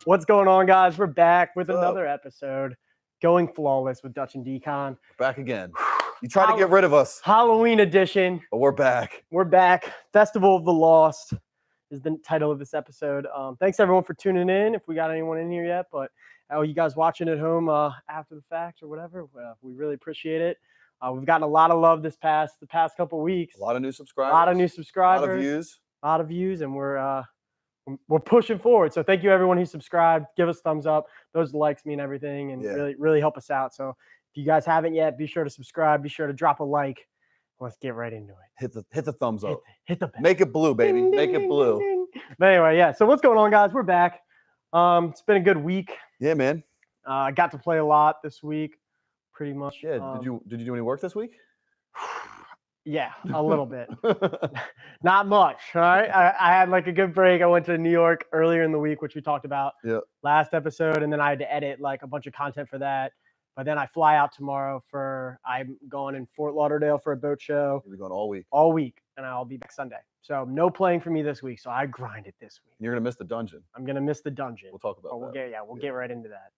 What's going on, guys? We're back with What's another episode, Going Flawless with Dutch and Decon. Back again. You tried to get rid of us, Halloween edition. but we're back. We're back. Festival of the Lost is the title of this episode. Thanks everyone for tuning in. If we got anyone in here yet, but you guys watching at home after the fact or whatever, we really appreciate it. We've gotten a lot of love the past couple weeks. A lot of new subscribers. A lot of new subscribers. A lot of views. A lot of views, and we're pushing forward. So thank you everyone who subscribed. Give us thumbs up. Those likes mean everything and really help us out. So if you guys haven't yet, be sure to subscribe. Be sure to drop a like. Let's get right into it. Hit the thumbs up. Hit the bell. Make it blue, baby. Ding, Make ding, it blue. ding, ding. But anyway, yeah. So what's going on, guys? We're back. It's been a good week. Yeah, man. I got to play a lot this week, pretty much. Yeah. Did you do any work this week? Yeah, a little bit. Not much. All right. I had like a good break. I went to New York earlier in the week, which we talked about last episode. And then I had to edit like a bunch of content for that. But then I fly out tomorrow I'm going in Fort Lauderdale for a boat show. You'll be going all week. All week. And I'll be back Sunday. So no playing for me this week. So I grinded this week. You're going to miss the dungeon. I'm going to miss the dungeon. We'll talk about that. We'll get right into that.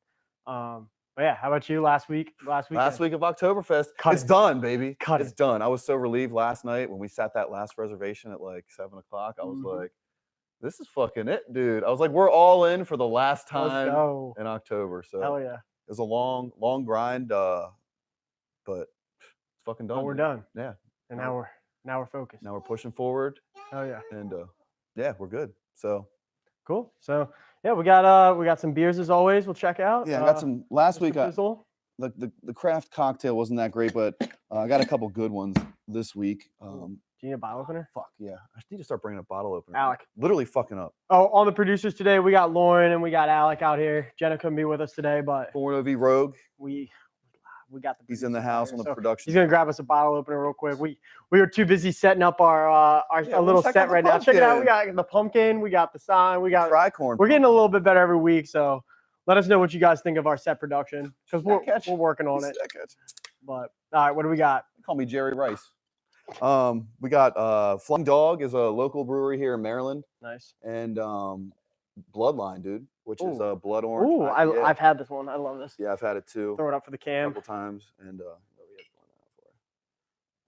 But yeah, how about you last week? Last week of Oktoberfest. It's done, baby. It's done. I was so relieved last night when we sat that last reservation at like 7 o'clock. I was like, this is fucking it, dude. I was like, we're all in for the last time in October. So hell yeah. It was a long grind, but it's fucking done. Oh, we're done. Yeah. And now we're focused. Now we're pushing forward. Hell yeah. And yeah, we're good. So cool. So yeah, we got some beers as always. We'll check out. Yeah, I got some last week. The craft cocktail wasn't that great, but I got a couple good ones this week. Do you need a bottle opener? Fuck yeah, I need to start bringing a bottle opener. Alec, literally fucking up. Oh, on the producers today, we got Lauren and we got Alec out here. Jenna couldn't be with us today, but V Rogue. We got he's in the house on the production. He's gonna grab us a bottle opener real quick. We were too busy setting up our little set right now. Check it out. We got the pumpkin. We got the sign. We got tricorn. We're getting a little bit better every week. So let us know what you guys think of our set production because we're working on it. But all right, what do we got? Call me Jerry Rice. We got Flying Dog is a local brewery here in Maryland. Nice. And Bloodline, dude, which is a blood orange. Ooh, I've had this one. I love this. Yeah, I've had it too. Throw it up for the cam. A couple times, and that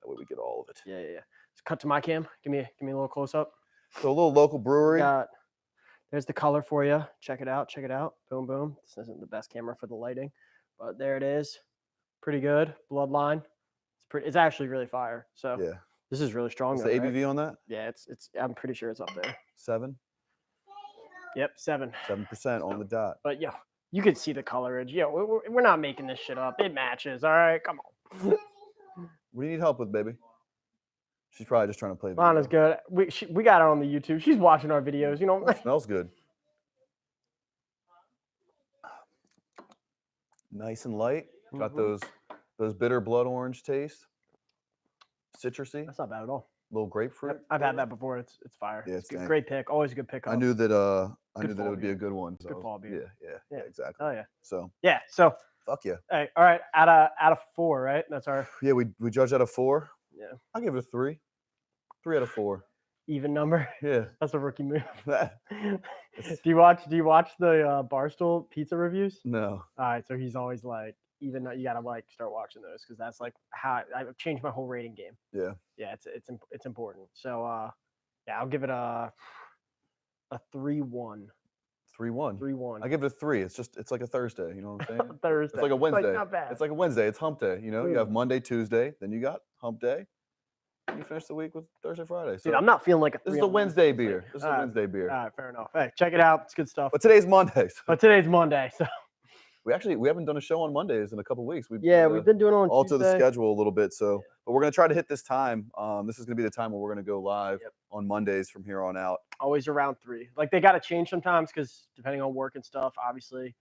way we get all of it. Yeah. Just cut to my cam. Give me a little close up. So a little local brewery. There's the color for you. Check it out. Boom, boom. This isn't the best camera for the lighting, but there it is. Pretty good. Bloodline. It's actually really fire. So yeah, this is really strong. What's the ABV on that? Yeah, it's. I'm pretty sure it's up there. 7. Yep, 7. 7% on the dot. But yeah, you can see the colorage. Yeah, we're not making this shit up. It matches. All right, come on. What do you need help with, baby? She's probably just trying to play. Lana's good. We got her on the YouTube. She's watching our videos. You know. It smells good. Nice and light. Got those bitter blood orange taste. Citrusy. That's not bad at all. Little grapefruit. I've had that before. It's fire. Yeah, it's a great pick. Always a good pick. I knew that it would be a good one. So. Good fall beer. Yeah, exactly. Oh yeah. So fuck yeah. Hey, all right. Out of 4, right? That's our. Yeah, we judge out of 4. Yeah. I'll give it a 3. 3 out of 4. Even number. Yeah. That's a rookie move. Do you watch the Barstool pizza reviews? No. All right. So he's always like, even though you gotta like start watching those because that's like how I've changed my whole rating game. Yeah. Yeah, it's important. So yeah, I'll give it a 3-1. 3-1. 3-1. I give it a 3. It's like a Thursday. You know what I'm saying? Thursday. It's like a Wednesday. It's like not bad. It's like a Wednesday. It's hump day. You know, you have Monday, Tuesday, then you got hump day. You finish the week with Thursday, Friday. So dude, I'm not feeling like a 3. This is a Wednesday beer. This is a Wednesday beer. All right, fair enough. Hey, check it out. It's good stuff. But today's Monday. So we haven't done a show on Mondays in a couple of weeks. We've been doing it on alter Tuesday. the schedule a little bit. So, but we're gonna try to hit this time. This is gonna be the time where we're gonna go live on Mondays from here on out. Always around 3. Like they got to change sometimes because depending on work and stuff, obviously.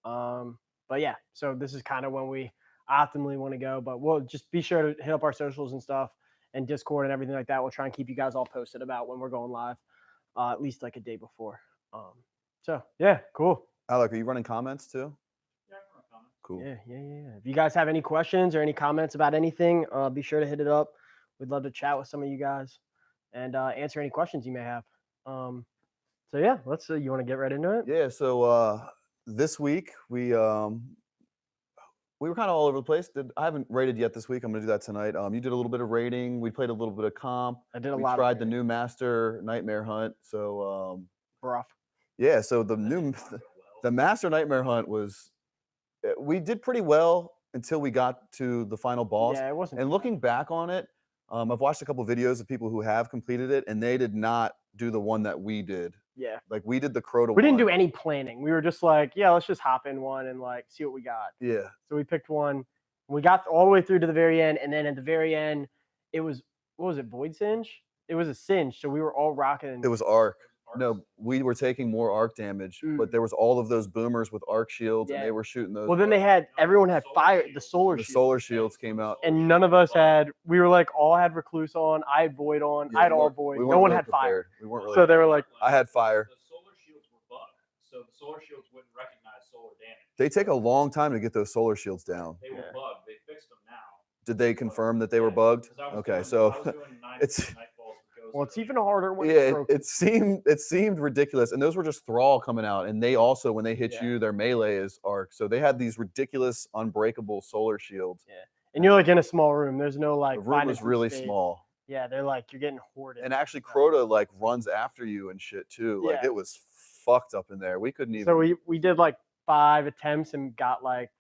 But yeah, so this is kind of when we optimally want to go. But we'll just be sure to hit up our socials and stuff and Discord and everything like that. We'll try and keep you guys all posted about when we're going live, at least like a day before. So yeah, cool. Alec, are you running comments too? Cool. Yeah. If you guys have any questions or any comments about anything, be sure to hit it up. We'd love to chat with some of you guys and answer any questions you may have. So yeah, let's. You want to get right into it? Yeah. So this week we were kind of all over the place. I haven't rated yet this week. I'm gonna do that tonight. You did a little bit of rating. We played a little bit of comp. I did a We lot. tried the new Master Nightmare Hunt. So Rough. yeah. So the Master Nightmare Hunt was we did pretty well until we got to the final boss. Yeah, it wasn't. And looking back on it, I've watched a couple videos of people who have completed it, and they did not do the one that we did. Yeah. Like we did the Crota We didn't do one. any planning. We were just like, yeah, let's just hop in one and like see what we got. Yeah. So we picked one. We got all the way through to the very end, and then at the very end, it was what was it? Void Singe? It was a Singe. So we were all rocking. It was arc. No, we were taking more arc damage, but there was all of those boomers with arc shields, and they were shooting those. Well, then everyone had fire. The solar The shield. solar shields came out, and none of us had. We were like all had Recluse on. I had Void on. Yeah, I had all Void. No one had fire. We weren't really. So they were like, I had fire. The solar shields were bugged, so the solar shields wouldn't recognize solar damage. They take a long time to get those solar shields down. They were bugged. They fixed them now. Did they confirm that they were bugged? Okay, so it's. well, it's even harder when it seemed ridiculous, and those were just Thrall coming out, and they also when they hit you, their melee is arc, so they had these ridiculous unbreakable solar shields. Yeah, and you're like in a small room. There's no like. The room was really small. Yeah, they're like you're getting hoarded. And actually, Crota like runs after you and shit too. Like it was fucked up in there. We couldn't even. So we did like 5 attempts and got like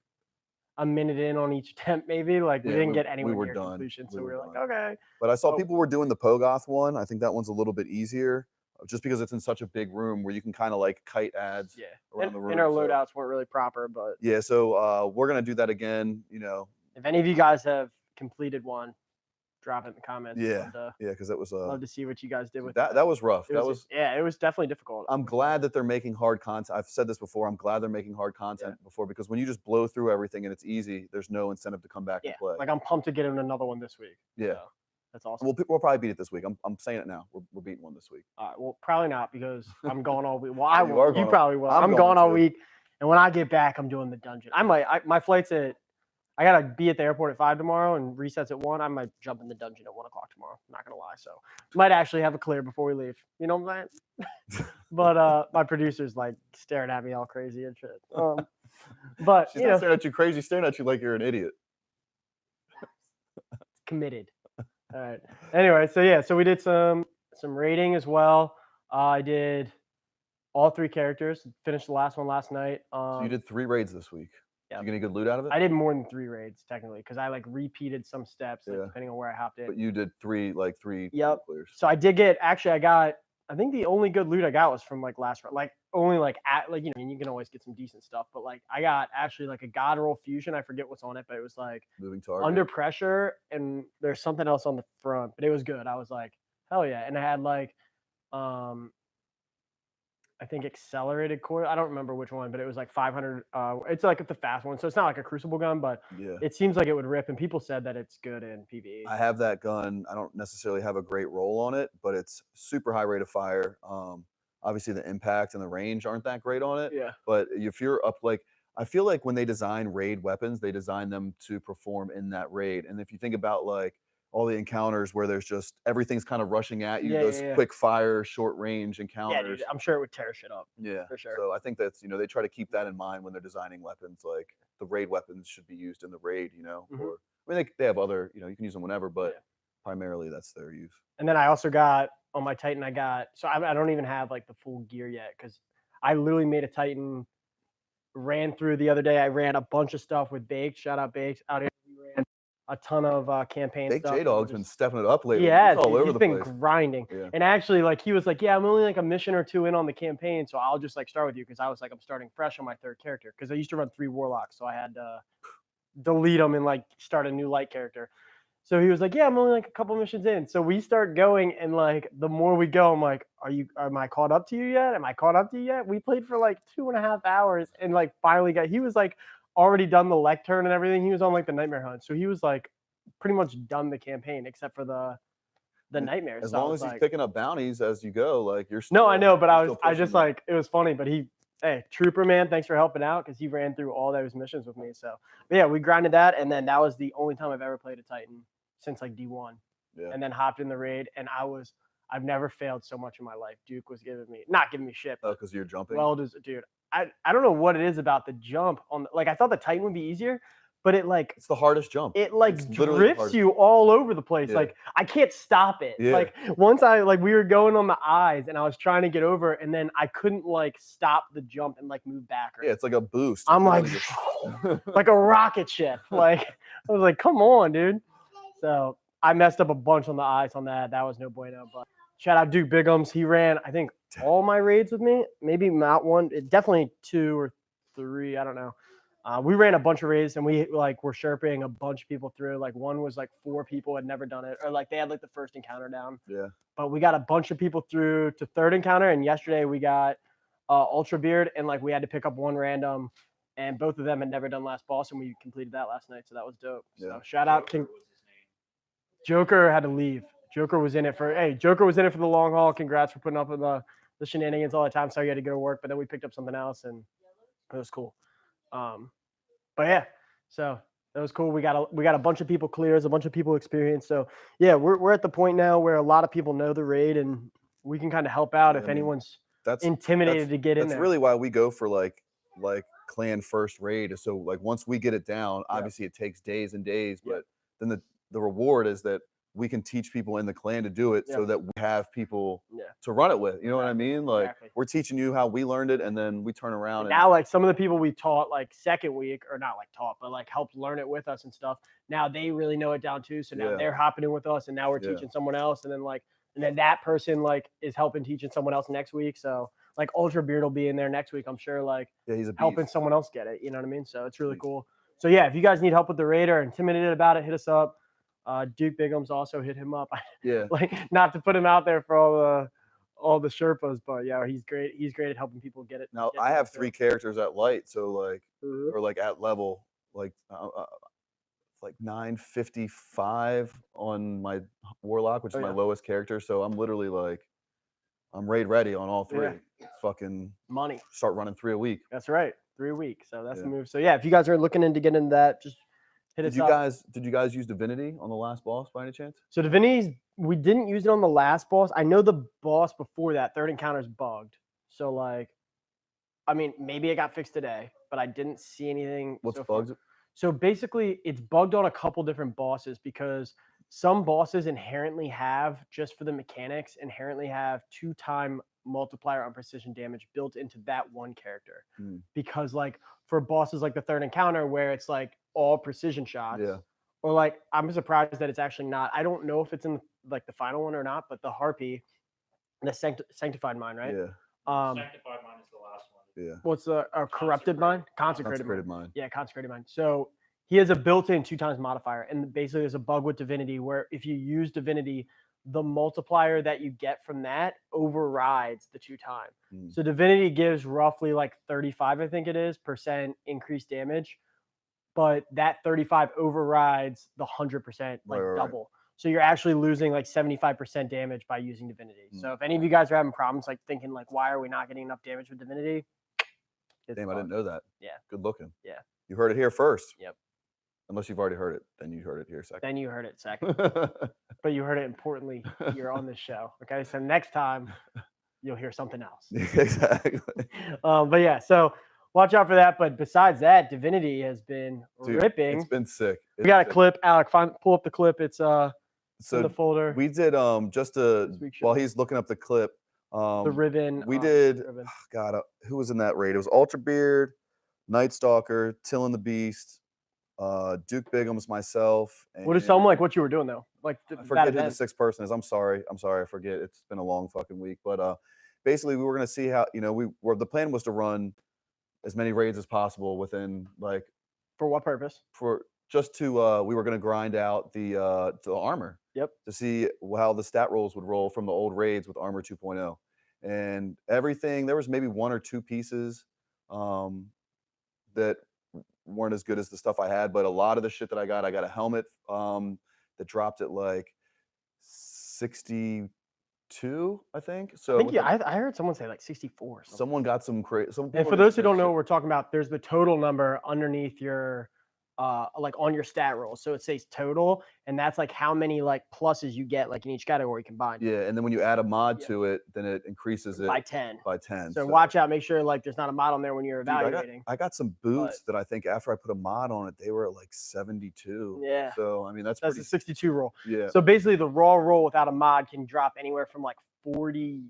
a minute in on each attempt, maybe. Like we didn't get anywhere near completion, so we were like, okay. But I saw people were doing the Pogoth one. I think that one's a little bit easier, just because it's in such a big room where you can kind of like kite ads around the room. And our loadouts weren't really proper, but yeah. So we're gonna do that again. You know, if any of you guys have completed one, drop it in the comments. Yeah, because that was love to see what you guys did with that. That was rough. That was it was definitely difficult. I'm glad that they're making hard content. I've said this before. I'm glad they're making hard content before, because when you just blow through everything and it's easy, there's no incentive to come back and play. Like I'm pumped to get in another one this week. Yeah, so that's awesome. We'll probably beat it this week. I'm saying it now. We're beating one this week. All right. Well, probably not, because I'm going all week. Well, I will. You probably will. I'm going all week, and when I get back, I'm doing the dungeon. My flight's at. I gotta be at the airport at 5 tomorrow and resets at 1. I might jump in the dungeon at 1 o'clock tomorrow. I'm not gonna lie. So might actually have a clear before we leave. You know what I'm saying? But my producer's like staring at me all crazy and shit. But she's not staring at you crazy, staring at you like you're an idiot. Committed. All right. Anyway, so we did some rating as well. I did all 3 characters. Finished the last one last night. So you did 3 raids this week. Did you get any good loot out of it? I did more than 3 raids technically, because I like repeated some steps depending on where I hopped in. But you did 3 clears. So I did get I think the only good loot I got was from like last round. Like only like at like you know, you can always get some decent stuff, but like I got actually like a God Roll fusion. I forget what's on it, but it was like moving target under pressure, and there's something else on the front, but it was good. I was like, hell yeah. And I had like I think accelerated core. I don't remember which one, but it was like 500. It's like the fast one, so it's not like a crucible gun, but it seems like it would rip. And people said that it's good in PvE. I have that gun. I don't necessarily have a great roll on it, but it's super high rate of fire. Obviously the impact and the range aren't that great on it. Yeah. But if you're up, like I feel like when they design raid weapons, they design them to perform in that raid. And if you think about like all the encounters where there's just everything's kind of rushing at you, those quick fire, short range encounters. Yeah, dude, I'm sure it would tear shit up. Yeah, for sure. So I think that's, they try to keep that in mind when they're designing weapons. Like the raid weapons should be used in the raid, or I mean they have other, you can use them whenever, but primarily that's their use. And then I also got on my Titan, so I don't even have like the full gear yet, because I literally made a Titan, ran through the other day. I ran a bunch of stuff with Baked. Shout out Baked out here. We ran a ton of campaign stuff. J-Dog's been stepping it up lately. Yeah, all over the place. He's been grinding. Yeah. And actually, like he was like, yeah, I'm only like a mission or 2 in on the campaign, so I'll just like start with you, because I was like, I'm starting fresh on my 3rd character, because I used to run 3 warlocks, so I had to delete them and like start a new light character. So he was like, yeah, I'm only like a couple missions in. So we start going, and like the more we go, I'm like, am I caught up to you yet? Am I caught up to you yet? We played for like 2.5 hours, and like finally he was like already done the lectern and everything. He was on like the Nightmare Hunt. So he was like pretty much done the campaign except for the nightmares. As long as he's picking up bounties as you go, like you're still. No, I know, but I just like, it was funny, but hey, Trooper man, thanks for helping out, because he ran through all those missions with me. So but yeah, we grinded that, and then that was the only time I've ever played a Titan since like D1, and then hopped in the raid, and I've never failed so much in my life. Duke was not giving me shit. Oh, because you're jumping. Well, dude, I don't know what it is about the jump on. I thought the Titan would be easier, but it's the hardest jump. It It's literally the drifts hardest. you all over the place. Yeah. Like I can't stop it. Yeah. Like once we were going on the eyes and I was trying to get over, and then I couldn't stop the jump and move back. Yeah, it's like a boost. I'm like like a rocket ship. I was like, come on, dude. So I messed up a bunch on the eyes on that. That was no bueno. But shout out Duke Bigums. He ran, I think, all my raids with me. Maybe not one. Definitely 2 or 3. I don't know. We ran a bunch of raids and we were sherping a bunch of people through. One was 4 people had never done it, or they had the first encounter down. Yeah. But we got a bunch of people through to 3rd encounter, and yesterday we got Ultra Beard, and we had to pick up one random, and both of them had never done last boss, and we completed that last night, so that was dope. Yeah. So shout out to Joker. Had to leave. Joker was in it for the long haul. Congrats for putting up with the shenanigans all the time. So he had to go to work, but then we picked up something else, and it was cool. But yeah, so that was cool. We got a bunch of people clears, a bunch of people experienced. So yeah, we're at the point now where a lot of people know the raid, and we can kind of help out if anyone's intimidated to get in there. That's really why we go for like clan first raid. So once we get it down, obviously it takes days and days, but then the reward is that we can teach people in the clan to do it so that we have people to run it with. You know what I mean? We're teaching you how we learned it, and then we turn around. And now, some of the people we taught second week, or not taught, but helped learn it with us and stuff. Now they really know it down too. So now they're hopping in with us, and now we're teaching someone else. And then and then that person is helping teaching someone else next week. So Ultra Beard will be in there next week, I'm sure. He's helping someone else get it. You know what I mean? So it's really cool. So yeah, if you guys need help with the raid or intimidated about it, hit us up. Duke Bigums also hit him up. Yeah. Not to put him out there for all the Sherpas, but yeah, he's great. He's great at helping people get it. Now I have 3 characters at light, so or at level, 955 on my Warlock, which is my lowest character. So I'm literally I'm raid ready on all 3. Fucking money. Start running 3 a week. That's right, 3 a week. So that's the move. So yeah, if you guys are looking into getting into that, just hit us up. Did you guys use Divinity on the last boss by any chance? So we didn't use it on the last boss. I know the boss before that, 3rd encounter, is bugged. So I mean, maybe it got fixed today, but I didn't see anything. What's bugged? So basically, it's bugged on a couple different bosses because some bosses inherently have, just for the mechanics, 2-time multiplier on precision damage built into that one character. Because for bosses like the 3rd encounter where it's all precision shots, or I'm surprised that it's actually not. I don't know if it's in the final one or not, but the Harpy, the Sanctified Mind, right? Sanctified Mind is the last one. Yeah. What's the Corrupted Mind? Consecrated Mind. Yeah, Consecrated Mind. So he has a built-in 2 times modifier, and basically there's a bug with Divinity where if you use Divinity, the multiplier that you get from that overrides the 2 times. So Divinity gives roughly 35, I think it is, % increased damage, but that 35 overrides the 100%, double. So you're actually losing 75% damage by using Divinity. So if any of you guys are having problems thinking why are we not getting enough damage with Divinity? Damn, I didn't know that. Yeah. Good looking. Yeah. You heard it here first. Yep. Unless you've already heard it, then you heard it here second. Then you heard it second. But you heard it importantly. You're on this show. Okay. So next time you'll hear something else. Exactly. But yeah, so watch out for that. But besides that, Divinity has been ripping. It's been sick. We got a clip. Alec, pull up the clip. It's in the folder. We did while he's looking up the clip. The Riven. We did. Oh, God, who was in that raid? It was Ultra Beard, Night Stalker, Tillin the Beast, Duke Bigums, myself. What is something what you were doing though? I forget who the 6th person is. I'm sorry. I forget. It's been a long fucking week. But basically, we were gonna see how the plan was to run as many raids as possible within For what purpose? We were gonna grind out the armor. Yep. To see how the stat rolls would roll from the old raids with Armor 2.0, and everything. There was maybe 1 or 2 pieces that weren't as good as the stuff I had, but a lot of the shit that I got a helmet that dropped at 62, I think. So I heard someone say 64. Someone got some crazy. And for those who don't know what we're talking about, there's the total number underneath your like on your stat roll. So it says total, and that's like how many like pluses you get like in each category combined. Yeah, and then when you add a mod to it, then it increases it by 10. By 10. So watch out, make sure like there's not a mod on there when you're evaluating. Dude, I got some boots that I think after I put a mod on it, they were at like 72. Yeah. So I mean that's a 62 roll. Yeah. So basically the raw roll without a mod can drop anywhere from like 40.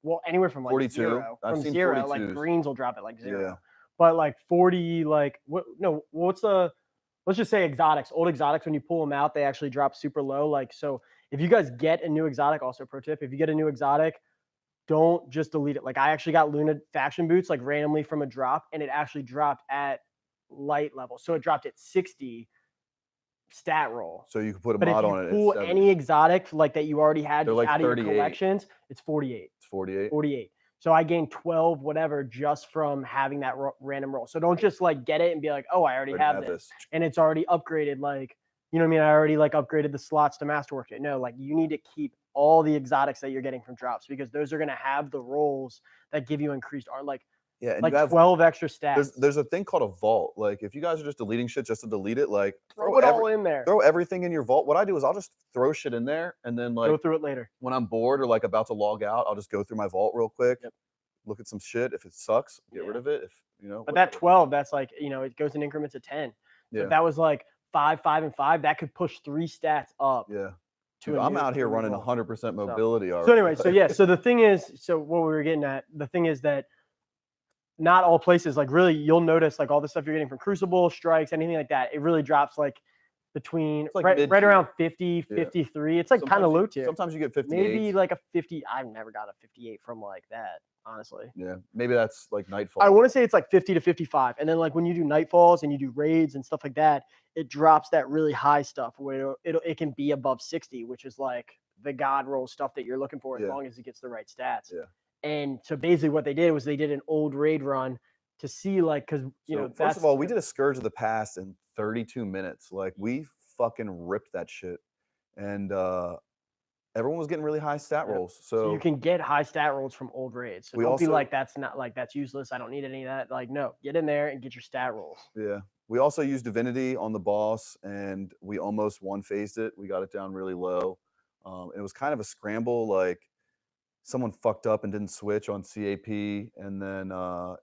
Well, anywhere from like 42. 0. I've From seen 0, 42s. like greens will drop at like 0. Yeah. But like 40, like what? No, what's the? Let's just say exotics. Old exotics, when you pull them out, they actually drop super low. Like so, if you guys get a new exotic, also pro tip, if you get a new exotic, don't just delete it. Like I actually got Luna faction boots like randomly from a drop, and it actually dropped at light level. So it dropped at 60 stat roll. So you can put a But mod if on you it. pull any exotic like that you already had They're like out of your 38. collections, it's 48. It's 48. 48. So I gained 12 whatever just from having that random roll. So don't just like get it and be like, oh, I already have this. And it's already upgraded. Like, you know what I mean? I already like upgraded the slots to masterwork it. No, like you need to keep all the exotics that you're getting from drops because those are going to have the rolls that give you increased art. Like, yeah, and like you have 12 extra stats. There's a thing called a vault. Like if you guys are just deleting shit just to delete it, like throw it all in there. Throw everything in your vault. What I do is I'll just throw shit in there and then like go through it later. When I'm bored or like about to log out, I'll just go through my vault real quick. Yep. Look at some shit. If it sucks, get rid of it. If you know. But that 12, that's like, you know, it goes in increments of 10. So if that was like 5, 5, and 5, that could push 3 stats up. Yeah. Dude, I'm out here running 100% mobility already. So anyway, so yeah, so the thing is, so what we were getting at, the thing is that not all places, like really, you'll notice like all the stuff you're getting from Crucible, Strikes, anything like that, it really drops like between like right around 50, 53. It's like kind of low tier. Sometimes you get 58. Maybe like a 50. I've never got a 58 from like that, honestly. Yeah, maybe that's like Nightfall. I want to say it's like 50 to 55. And then like when you do Nightfalls and you do raids and stuff like that, it drops that really high stuff where it can be above 60, which is like the God roll stuff that you're looking for as long as it gets the right stats. Yeah. And so basically what they did was they did an old raid run to see like, because, you know, first of all, we did a Scourge of the Past in 32 minutes. Like we fucking ripped that shit. And everyone was getting really high stat rolls. So you can get high stat rolls from old raids. So we don't also, be like, that's not like, that's useless. I don't need any of that. Like, no, get in there and get your stat rolls. Yeah. We also used Divinity on the boss and we almost one-phased it. We got it down really low. It was kind of a scramble. Like someone fucked up and didn't switch on CAP, and then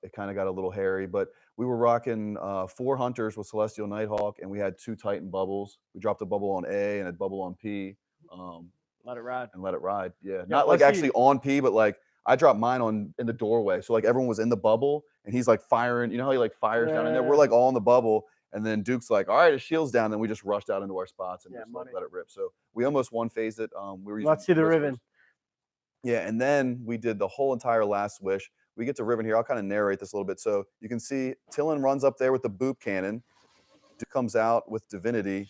it kind of got a little hairy. But we were rocking 4 Hunters with Celestial Nighthawk, and we had 2 Titan bubbles. We dropped a bubble on A and a bubble on P. Let it ride. And let it ride. Yeah, not like actually on P, but like I dropped mine in the doorway. So like everyone was in the bubble, and he's like firing. You know how he like fires down in there? We're like all in the bubble. And then Duke's like, all right, his shield's down. Then we just rushed out into our spots and just let it rip. So we almost one-phased it. We were using Let's see the Riven. Yeah, and then we did the whole entire last wish. We get to Riven here. I'll kind of narrate this a little bit. So you can see Tillin runs up there with the boop cannon. Duke comes out with Divinity.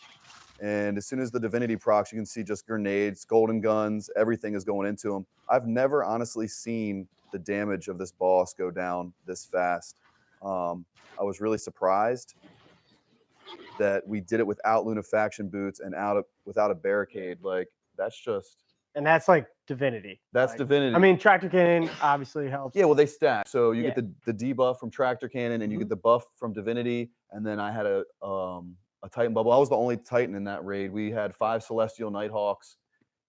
And as soon as the Divinity procs, you can see just grenades, golden guns, everything is going into him. I've never honestly seen the damage of this boss go down this fast. I was really surprised that we did it without Lunafaction boots and without a barricade. Like that's just. And that's like Divinity. That's like, Divinity. I mean, Tractor Cannon obviously helps. Yeah, well, they stack. So you get the debuff from Tractor Cannon, and you get the buff from Divinity. And then I had a Titan bubble. I was the only Titan in that raid. We had 5 Celestial Nighthawks,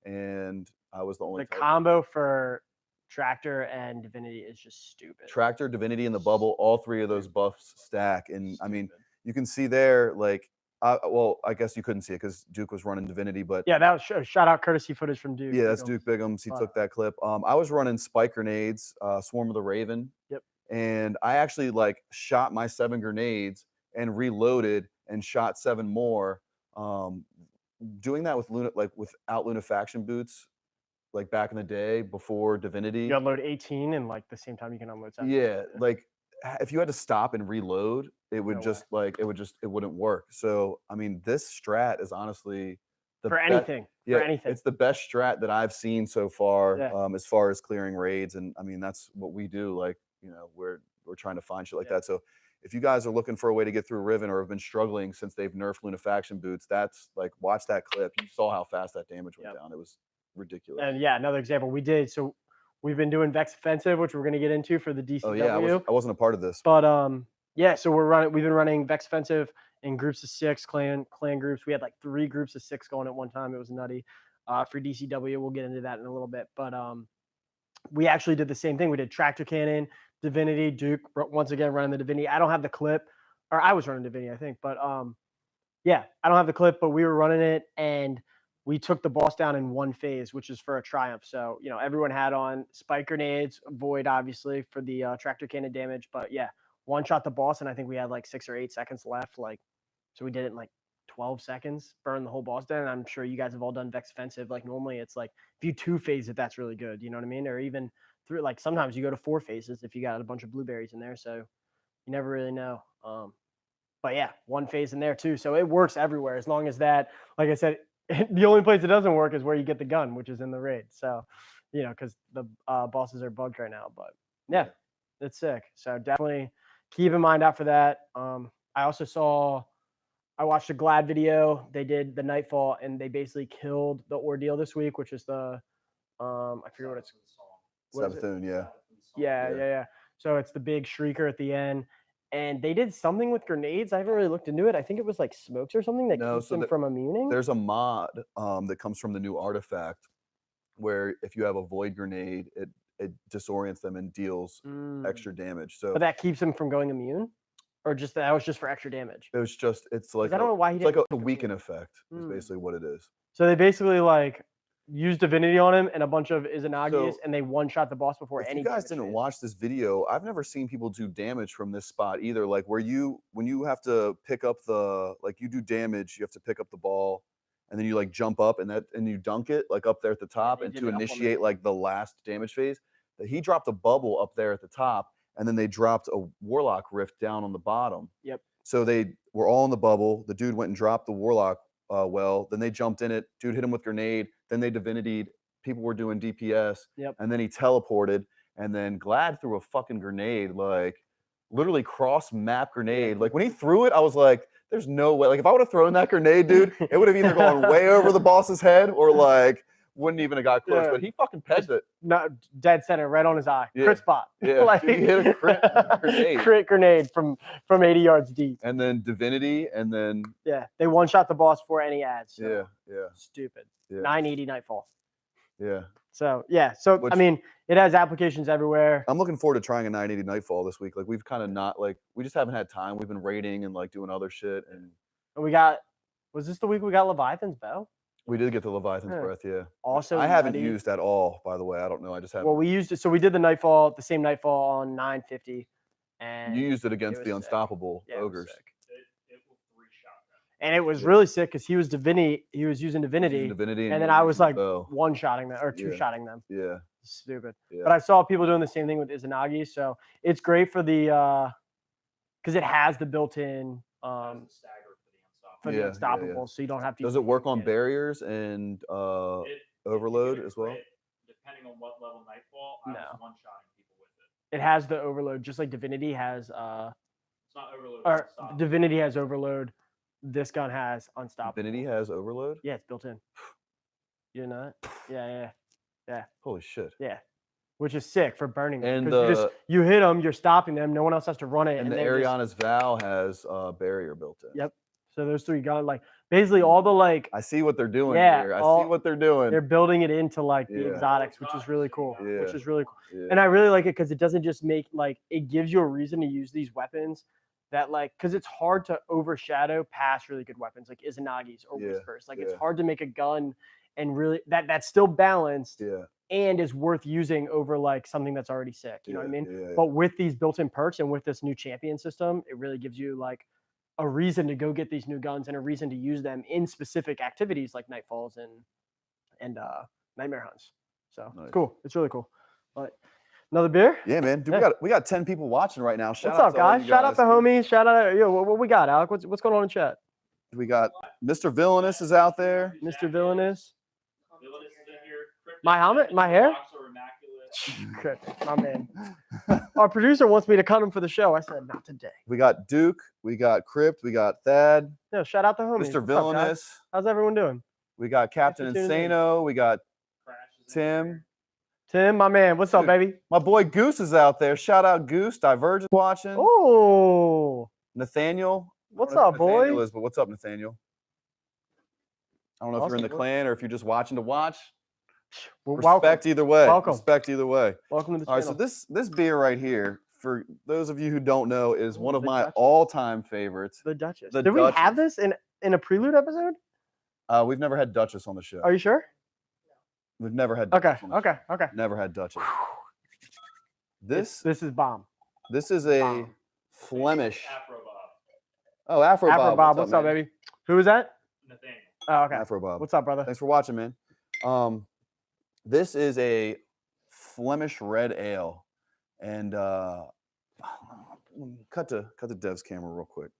and I was the only. The combo for Tractor and Divinity is just stupid. Tractor, Divinity, and the bubble. All 3 of those buffs stack, and I mean, you can see there like. Well, I guess you couldn't see it because Duke was running Divinity, but yeah, that was shout out courtesy footage from Duke. Yeah, that's Duke Bigums. He took that clip. I was running spike grenades, Swarm of the Raven. Yep. And I actually like shot my 7 grenades and reloaded and shot 7 more. Doing that with without Lunafaction boots, like back in the day before Divinity. You unload 18 and like the same time you can unload 7. Yeah, like if you had to stop and reload, it would it wouldn't work. So I mean, this strat is honestly for anything. It's the best strat that I've seen so far, as far as clearing raids. And I mean, that's what we do. Like, you know, we're trying to find shit like that. So if you guys are looking for a way to get through Riven or have been struggling since they've nerfed Lunafaction boots, that's like, watch that clip. You saw how fast that damage went down. It was ridiculous. And yeah, another example we did. So we've been doing Vex Offensive, which we're going to get into for the DCW. Oh yeah, I wasn't a part of this. But yeah, so we've been running Vex Offensive in groups of 6, clan groups. We had like 3 groups of 6 going at one time. It was nutty. For DCW, we'll get into that in a little bit. But we actually did the same thing. We did Tractor Cannon, Divinity, Duke, once again running the Divinity. I don't have the clip, or I was running Divinity, I think. But yeah, I don't have the clip, but we were running it, and we took the boss down in one phase, which is for a triumph. So, you know, everyone had on spike grenades, Void, obviously, for the Tractor Cannon damage. But yeah, one shot the boss, and I think we had like 6 or 8 seconds left. Like, so we did it in like 12 seconds, burn the whole boss down. And I'm sure you guys have all done Vex Offensive. Like, normally it's like, if you 2 phase it, that's really good. You know what I mean? Or even through, like, sometimes you go to 4 phases if you got a bunch of blueberries in there. So you never really know. But yeah, 1 phase in there too. So it works everywhere as long as that, like I said, the only place it doesn't work is where you get the gun, which is in the raid. So, you know, because the bosses are bugged right now. But yeah, it's sick. So definitely keep in mind out for that. I also I watched a Glad video. They did the Nightfall, and they basically killed the Ordeal this week, which is the I forget what it's. Sabathun, yeah. Yeah. So it's the big shrieker at the end. And they did something with grenades. I haven't really looked into it. I think it was like smokes or something that keeps them from immuning. There's a mod that comes from the new artifact where if you have a void grenade, it disorients them and deals extra damage. So, but that keeps them from going immune, or just that was just for extra damage. It was just it's like I don't know why it's like a weaken effect. Is basically what it is. So they basically like used Divinity on him and a bunch of Izanagi's, and they one-shot the boss before any. If you guys didn't watch this video, I've never seen people do damage from this spot either. Like when you have to pick up you do damage, you have to pick up the ball, and then you like jump up and you dunk it like up there at the top, and to initiate like the last damage phase. That he dropped a bubble up there at the top, and then they dropped a Warlock Rift down on the bottom. Yep. So they were all in the bubble. The dude went and dropped the Warlock well. Then they jumped in it. Dude hit him with grenade. Then they Divinitied. People were doing DPS. Yep. And then he teleported. And then Glad threw a fucking grenade, like literally cross map grenade. Like when he threw it, I was like, there's no way. Like if I would have thrown that grenade, dude, it would have either gone way over the boss's head or like wouldn't even have got close. But he fucking pegged it. Not dead center, right on his eye. Yeah. Crit spot. Yeah. Like, he hit a crit grenade. Crit grenade from 80 yards deep. And then Divinity, and then they one-shot the boss for any ads. So. Yeah. Stupid. Yeah. 980 Nightfall. Yeah. So I mean, it has applications everywhere. I'm looking forward to trying a 980 Nightfall this week. Like we've kind of not like we just haven't had time. We've been raiding and like doing other shit. And we was this the week we got Leviathan's Bow? We did get the Leviathan's Breath, yeah. Also, I haven't used at all, by the way. I don't know. I just haven't. Well, we used it. So we did the same Nightfall on 950. And you used it against the Unstoppable Ogres. It will 3-shot them. And it was really sick because he was Divinity. He was using Divinity. And then I was like one-shotting them or two-shotting them. Yeah. Stupid. Yeah. But I saw people doing the same thing with Izanagi. So it's great for the because it has the built-in for the Unstoppable, so you don't have to. Does it work on barriers and overload as well? Depending on what level Nightfall, I was one-shotting people with it. It has the overload, just like Divinity has. It's not overload. Or Divinity has overload. This gun has Unstoppable. Divinity has overload? Yeah, it's built in. You know that? Yeah. Holy shit. Yeah. Which is sick for burning them. And you hit them, you're stopping them. No one else has to run it. And the Ariana's Vow has barrier built in. Yep. So those 3 guns, like basically all the like. I see what they're doing here. I see what they're doing. They're building it into like the exotics, which is really cool. And I really like it because it doesn't just make like it gives you a reason to use these weapons that like because it's hard to overshadow past really good weapons like Izanagi's or Whispers. Like it's hard to make a gun and really that's still balanced. Yeah. And is worth using over like something that's already sick. You know what I mean? But with these built-in perks and with this new champion system, it really gives you like a reason to go get these new guns and a reason to use them in specific activities like Nightfalls and Nightmare Hunts. So it's cool. It's really cool. But another beer? Yeah, man. Dude, we got 10 people watching right now. What's up, guys? Shout out to homies. Shout out. Yo, what we got, Alec? What's going on in chat? We got Mr. Villainous is out there. Mr. Villainous. Villainous is in here. My helmet? My hair? Good. My man. Our producer wants me to cut him for the show. I said, not today. We got Duke. We got Crypt. We got Thad. Yeah, shout out to homies. Mr. Villainous. How's everyone doing? We got Captain Insano. We got Tim. Tim, my man. What's up, baby? My boy Goose is out there. Shout out Goose. Divergent watching. Oh. Nathaniel. What's I don't know up, who Nathaniel boy? is, but what's up, Nathaniel? I don't know if you're in the Awesome. clan or if you're just watching to watch. Well, Respect either way. Welcome. Respect either way. Welcome to the All right, channel. so this beer right here, for those of you who don't know, is one of the my Duchess. all-time favorites. The Duchess. The Did we have Duchess. this in a prelude episode? We've never had Duchess on the show. Are you sure? We've never had Okay. Duchess on the Okay. show. Okay. Never had Duchess. This is bomb. This is a Bomb. Flemish. Afro Bob. Oh, Afro Afro Bob. Bob, what's up, man? baby? Who is that? Nathaniel. Oh, okay. Afro Bob. What's up, brother? Thanks for watching, man. This is a Flemish red ale, and cut to Dev's camera real quick.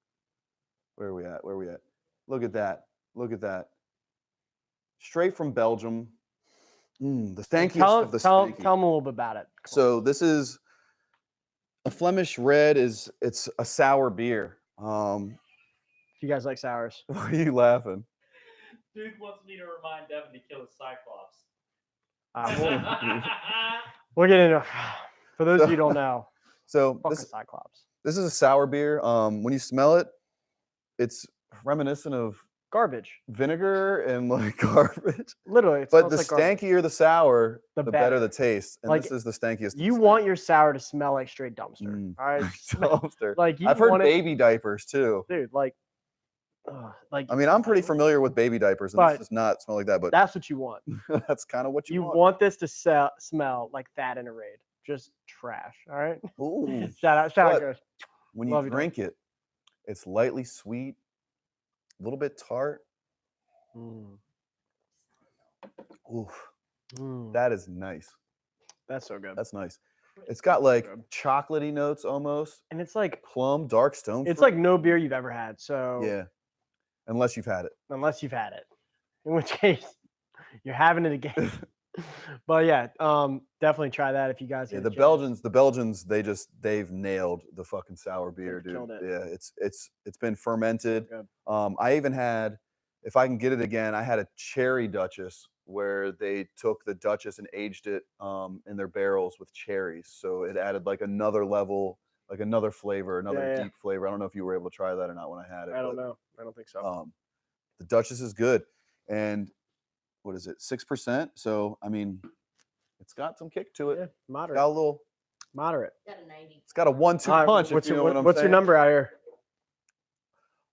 Where are we at? Where are we at? Look at that. Look at that. Straight from Belgium. The stankiest of the stanky. Tell them a little bit about it. So this is a Flemish red. It's a sour beer. If you guys like sours. Why are you laughing? Dude wants me to remind Devin to kill his Cyclops. We'll get into it. For those of you who don't know, So fuck a this Cyclops. is a sour beer. When you smell it, it's reminiscent of Garbage. vinegar and like garbage. Literally. It But smells the like garbage. stankier the sour, The the better the better. taste. And Like, this is the stankiest. of You the want your sour to smell like straight dumpster. Mm. All right. dumpster. Like you I've heard want it, baby diapers too. dude. Like I mean, I'm pretty familiar with baby diapers, and But this does not smell like that. But that's what you want. that's kind of what you You want. want this to smell like that in a raid. Just trash. All right. Ooh. Shout out, But guys. When Love you you, drink it, it's lightly sweet, a little bit tart. Mm. Ooh, Mm. that is nice. That's so good. That's nice. It's got like good. chocolatey notes almost. And it's like Plum, dark stone. it's fruit. like no beer you've ever had. So Yeah, unless you've had it. unless you've had it, in which case you're having it again. But yeah, definitely try that if you guys. Yeah, get a the chance. Belgians, they've nailed the fucking sour beer, They've dude. killed it. Yeah, it's been fermented. Good. I even had, if I can get it again, I had a cherry Duchess where they took the Duchess and aged it in their barrels with cherries, so it added like another level, like another flavor, another Yeah. deep flavor. I don't know if you were able to try that or not when I had it. I don't know. I don't think so. The Duchess is good, and what is it, 6%? So I mean, it's got some kick to it. Yeah, It's moderate. got a little. Moderate. Got a 90. It's got a 1-2 All right, punch. what's if you your know what I'm what's your saying. number out here?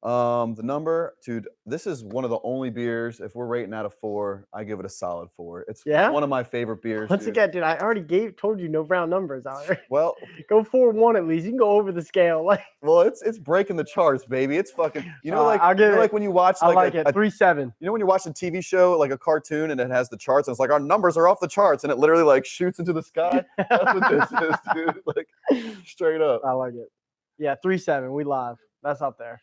The number, dude, this is one of the only beers, if we're rating out of 4, I give it a solid 4. It's Yeah? one of my favorite beers. Once dude. again, dude, I already told you no round numbers out here. Well, Go 4-1 at least. You can go over the scale. Like it's breaking the charts, baby. It's fucking, like I'll give it- like when you watch I like, like a, it. 3-7. you know when you watch a TV show, like a cartoon, and it has the charts, and it's like our numbers are off the charts, and it literally like shoots into the sky. That's what this is, dude. Like straight up. I like it. Yeah, 3-7. We live. That's up there.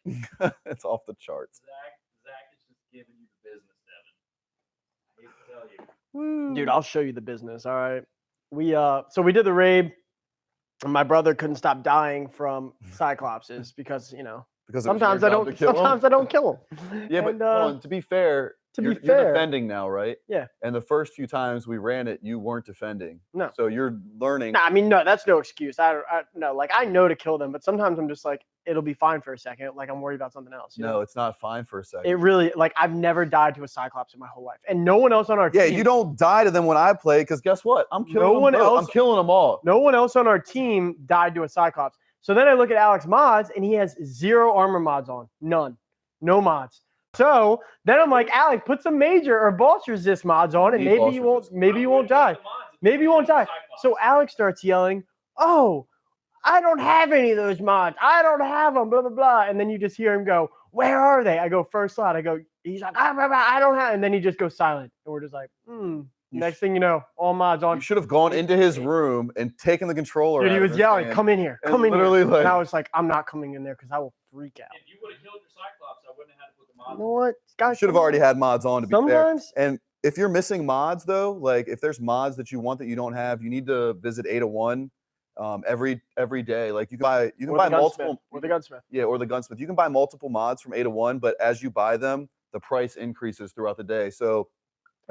It's off the charts. Zach is just giving you the business, Devin. I hate to tell you. Dude, I'll show you the business. All right. So we did the raid, and my brother couldn't stop dying from cyclopses because Because it was your sometimes I job to don't kill 'em. sometimes I don't kill them. Yeah, but And, hold on, to be fair, you're defending now, right? Yeah. And the first few times we ran it, you weren't defending. No. So you're learning. Nah, I mean, no, that's no excuse. I no, like I know to kill them, but sometimes I'm just like, it'll be fine for a second. Like I'm worried about something else. You No, know? it's not fine for a second. It really, like I've never died to a cyclops in my whole life, and no one else on our Yeah, team. you don't die to them when I play, because guess what? I'm killing them one both. I'm else- killing them all. No one else on our team died to a cyclops. So then I look at Alex mods, and he has 0 armor mods on, none, no mods. So then I'm like, Alex, put some major or boss resist mods on, and Need maybe boss you won't. resist. Maybe you won't die. Maybe you won't die. So Alex starts yelling, "Oh, I don't have any of those mods. I don't have them." Blah blah blah. And then you just hear him go, "Where are they?" I go, "First slot." I go, he's like, I don't have. And then he just goes silent, and we're just like, Next thing you know, all mods on. You should have gone into his room and taken the controller. Dude, he out of was his yelling, hand. "Come in here, and come in here!" literally, like- And I was like, "I'm not coming in there because I will freak out." If you would have killed your Cyclops, I wouldn't have had to put the mod You know what, You guys? should have already had mods on, to be fair. Sometimes, And if you're missing mods, though, like if there's mods that you want that you don't have, you need to visit 801 every day. Like you can buy or buy the multiple. gunsmith, or the gunsmith. Yeah, or the gunsmith. You can buy multiple mods from 801, but as you buy them, the price increases throughout the day. So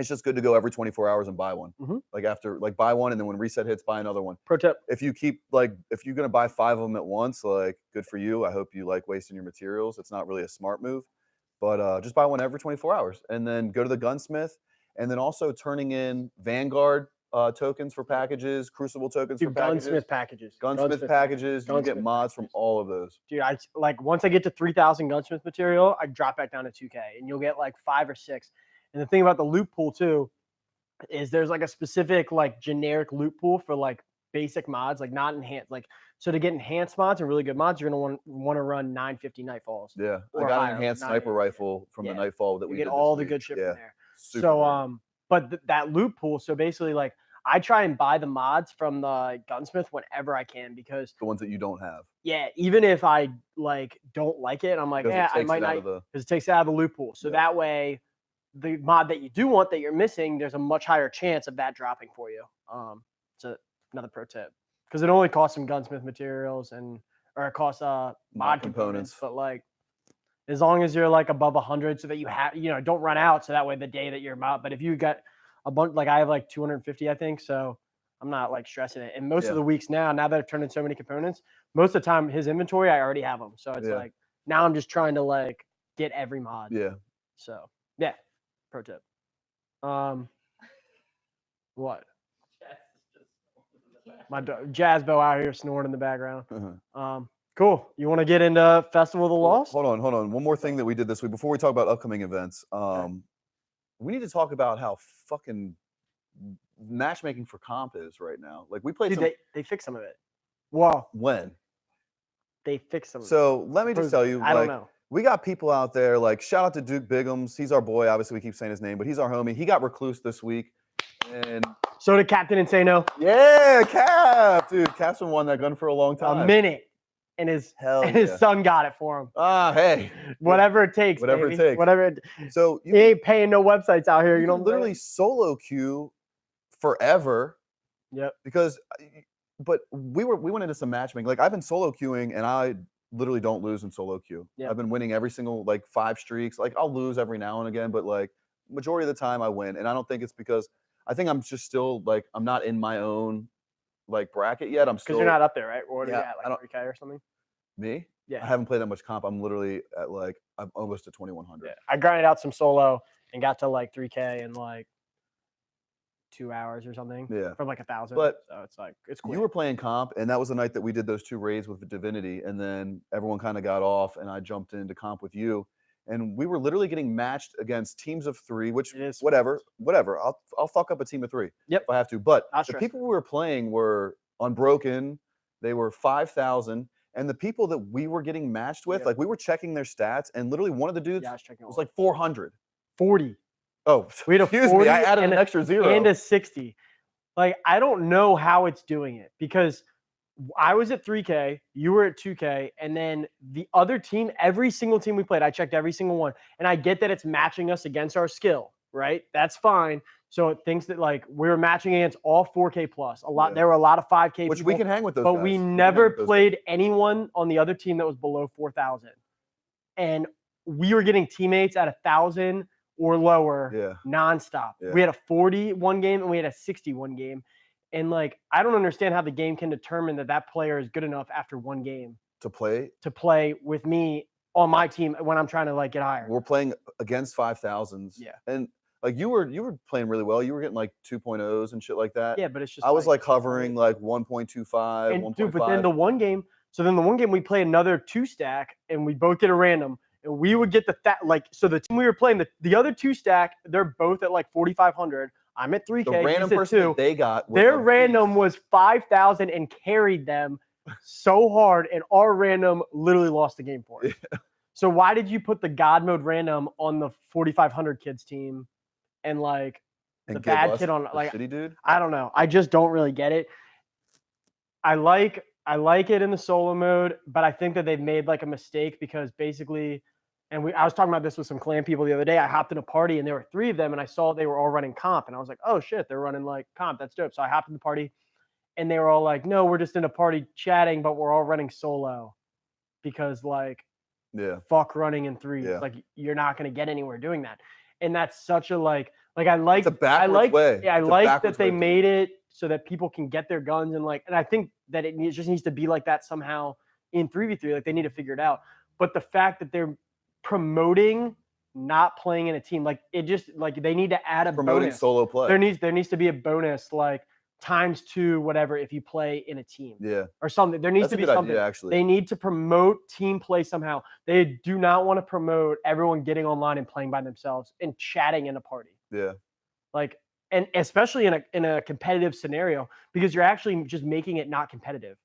It's just good to go every 24 hours and buy one. Mhm. Like buy one, and then when reset hits, buy another one. Pro tip. If you keep if you're gonna buy 5 of them at once, like good for you. I hope you like wasting your materials. It's not really a smart move, but just buy one every 24 hours, and then go to the gunsmith, and then also turning in Vanguard tokens for packages, Crucible tokens for packages, Gunsmith packages. Gunsmith packages. You can get Gunsmith mods from all of those. Dude, I like once I get to 3,000 gunsmith material, I drop back down to 2K, and you'll get like 5 or 6. And the thing about the loot pool too is there's like a specific like generic loot pool for like basic mods, like not enhanced. Like so to get enhanced mods and really good mods, you're gonna want to run 950 Nightfalls. Yeah, I or got higher, an enhanced not sniper even- rifle from the Nightfall that You we get did all this the good week. shit Yeah, from there. super So good. but that loot pool, so basically like I try and buy the mods from the gunsmith whenever I can because The ones that you don't have. yeah, even if I like don't like it, I'm like, Because it yeah, I takes might it out not of the because it takes it out of the loot pool. So Yeah. that way, the mod that you do want that you're missing, there's a much higher chance of that dropping for you. It's another pro tip because it only costs some gunsmith materials or it costs mod components, but like as long as you're like above 100, so that you have don't run out. So that way, the day that you're mod, but if you got a bunch, like I have like 250, I think, so I'm not like stressing it. And most of the weeks now that I've turned in so many components, most of the time his inventory, I already have them. So it's like now I'm just trying to like get every mod. Yeah. So yeah, pro tip. What? My Jazzbo out here snoring in the background. Cool. You want to get into Festival of the Lost? Hold on. One more thing that we did this week before we talk about upcoming events. We need to talk about how fucking matchmaking for comp is right now. Like we played. Dude, they fixed some of it. Well, when they fixed some. So let me just tell you, I don't know. We got people out there. Like shout out to Duke Bigums. He's our boy. Obviously, we keep saying his name, but he's our homie. He got recluse this week, and so did Captain Insano. Yeah, Cap, dude. Cap's been wanting that gun for a long time. A minute. And his son got it for him. Hey. Whatever it takes. Whatever baby. it takes. Whatever. So he ain't paying no websites out here. You know, literally solo queue forever. Yep. But we went into some matchmaking. Like I've been solo queuing and I literally don't lose in solo queue. Yep. I've been winning every single 5 streaks. Like I'll lose every now and again, but like majority of the time I win. And I don't think it's because I think I'm just still I'm not in my own bracket yet. I'm still because you're not up there, right? What are you at, like 3K or something? Me? Yeah. I haven't played that much comp. I'm literally at I'm almost at 2100. Yeah. I grinded out some solo and got to 3K in 2 hours or something. Yeah. From 1,000. But so it's cool. You were playing comp, and that was the night that we did those 2 raids with the Divinity, and then everyone kind of got off, and I jumped into comp with you. And we were literally getting matched against teams of 3, which whatever. I'll fuck up a team of 3 if I have to. But the people we were playing were unbroken. They were 5,000. And the people that we were getting matched with, we were checking their stats, and literally one of the dudes was 400. 40. Oh, we had a 40 me. I added an extra 0. And a 60. I don't know how it's doing it because I was at 3K, you were at 2K, and then the other team, every single team we played, I checked every single one. And I get that it's matching us against our skill, right? That's fine. So it thinks that we were matching against all 4K plus. There were a lot of 5K which people, we can hang with those but guys. we never played anyone on the other team that was below 4,000. And we were getting teammates at 1,000 or lower nonstop. Yeah. We had a 41 game and we had a 61 game. And I don't understand how the game can determine that player is good enough after one game to play with me on my team when I'm trying to get higher. We're playing against 5,000s. Yeah. And you were playing really well. You were getting 2.0s and shit like that. Yeah, but it's just I was hovering 1.25, and 1.5. dude, but then the one game we played another 2-stack and we both did a random. And we would get so the team we were playing, the other 2-stack, they're both at 4,500. I'm at 3K. The random person that they got, their random was 5,000 and carried them so hard, and our random literally lost the game for it. Yeah. So why did you put the God mode random on the 4,500 kids team, and the bad kid on shitty dude? I don't know. I just don't really get it. I like it in the solo mode, but I think that they've made a mistake because basically, and I was talking about this with some clan people the other day. I hopped in a party and there were 3 of them, and I saw they were all running comp, and I was like, oh shit, they're running comp. That's dope. So I hopped in the party, and they were all like, no, we're just in a party chatting, but we're all running solo because fuck running in 3s. Yeah. You're not gonna get anywhere doing that, and that's such a Like I like It's a backwards way. Yeah, I It's a like that backwards they way to do made it so that people can get their guns and like, and I think that just needs to be like that somehow in 3v3. Like they need to figure it out. But the fact that they're promoting not playing in a team, like it just like they need to add a promoting bonus. solo play. There needs to be a bonus like ×2 whatever if you play in a team. Yeah. Or something. There needs That's to a be good something. idea, actually. They need to promote team play somehow. They do not want to promote everyone getting online and playing by themselves and chatting in a party. Yeah. Like, and especially in a competitive scenario, because you're actually just making it not competitive.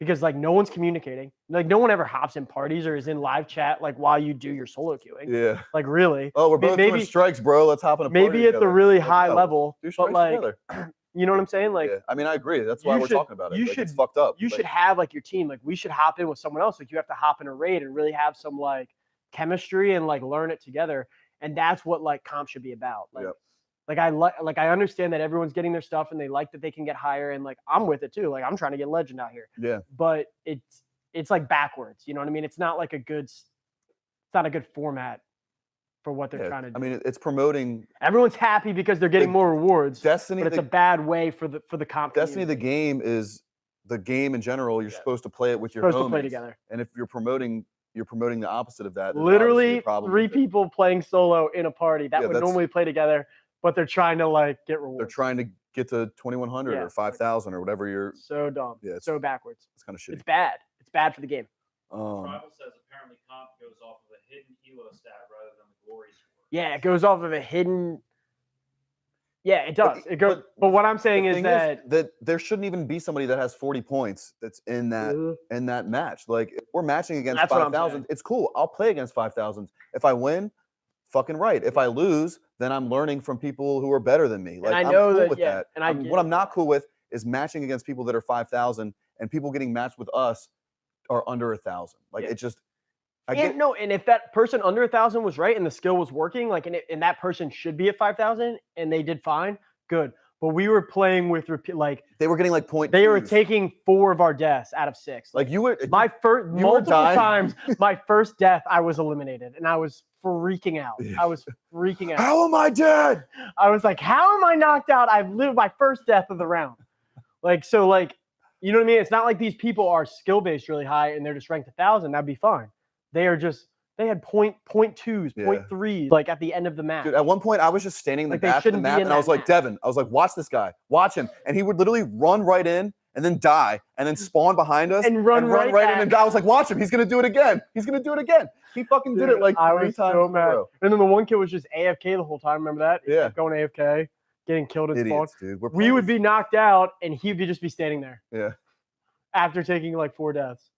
Because like no one's communicating. Like no one ever hops in parties or is in live chat like while you do your solo queuing. Yeah. Like really. Oh, we're both doing strikes, bro. Let's hop in a party maybe at the together. really Like, high no, level. do But strikes like together. you know what I'm saying? Like yeah. I mean, I agree. That's why we're talking about it. Like, it's fucked up. You should have like your team. Like we should hop in with someone else. Like you have to hop in a raid and really have some like chemistry and like learn it together. And that's what like comp should be about. Like, Yep. like I understand that everyone's getting their stuff and they like that they can get higher and like I'm with it too. Like I'm trying to get legend out here. Yeah. But it's like backwards. You know what I mean? It's not like it's not a good format for what they're trying to do. I mean, it's promoting. Everyone's happy because they're getting more rewards. Destiny, but it's a bad way for the comp. Destiny, the game is the game in general. You're supposed to play it with your supposed homies. to play together. And if you're promoting the opposite of that. Literally 3 people playing solo in a party that would normally play together, but they're trying to like get rewards. They're trying to get to 2,100 or 5,000 or whatever you're. So dumb. Yeah, it's so backwards. It's kind of shitty. It's bad. It's bad for the game. Tribal says apparently comp goes off of a hidden elo stat rather than the glory score. Yeah, it goes off of a hidden. Yeah, it does. It goes. But what I'm saying is that there shouldn't even be somebody that has 40 points that's in that match. Like if we're matching against 5,000, it's cool. I'll play against 5,000. If I win, fucking right. If I lose, then I'm learning from people who are better than me. Like I know I'm cool that. with that. And what I'm not cool with is matching against people that are 5,000 and people getting matched with us are under 1,000. Like it just. And if that person under 1,000 was right and the skill was working, like, and that person should be at 5,000 and they did fine, good. But we were playing with like they were getting like point. They were taking 4 of our deaths out of 6. Like you were my first multiple times. My first death, I was eliminated, and I was freaking out. I was freaking out. How am I dead? I was like, how am I knocked out? I've lived my first death of the round. Like so, like you know what I mean? It's not like these people are skill based really high and they're just ranked 1,000. That'd be fine. They had point 2s, point 3s, like at the end of the match. Dude, at one point I was just standing in the back of the map and I was like, Devin, I was like, watch this guy, watch him. And he would literally run right in and then die and then spawn behind us and run right in and die. I was like, watch him, he's gonna do it again. He's gonna do it again. He fucking did it like 3 times. So mad. And then the one kid was just AFK the whole time. Remember that? Yeah. Going AFK, getting killed in spawn. Dude. We would be knocked out and he'd just be standing there. Yeah. After taking like 4 deaths.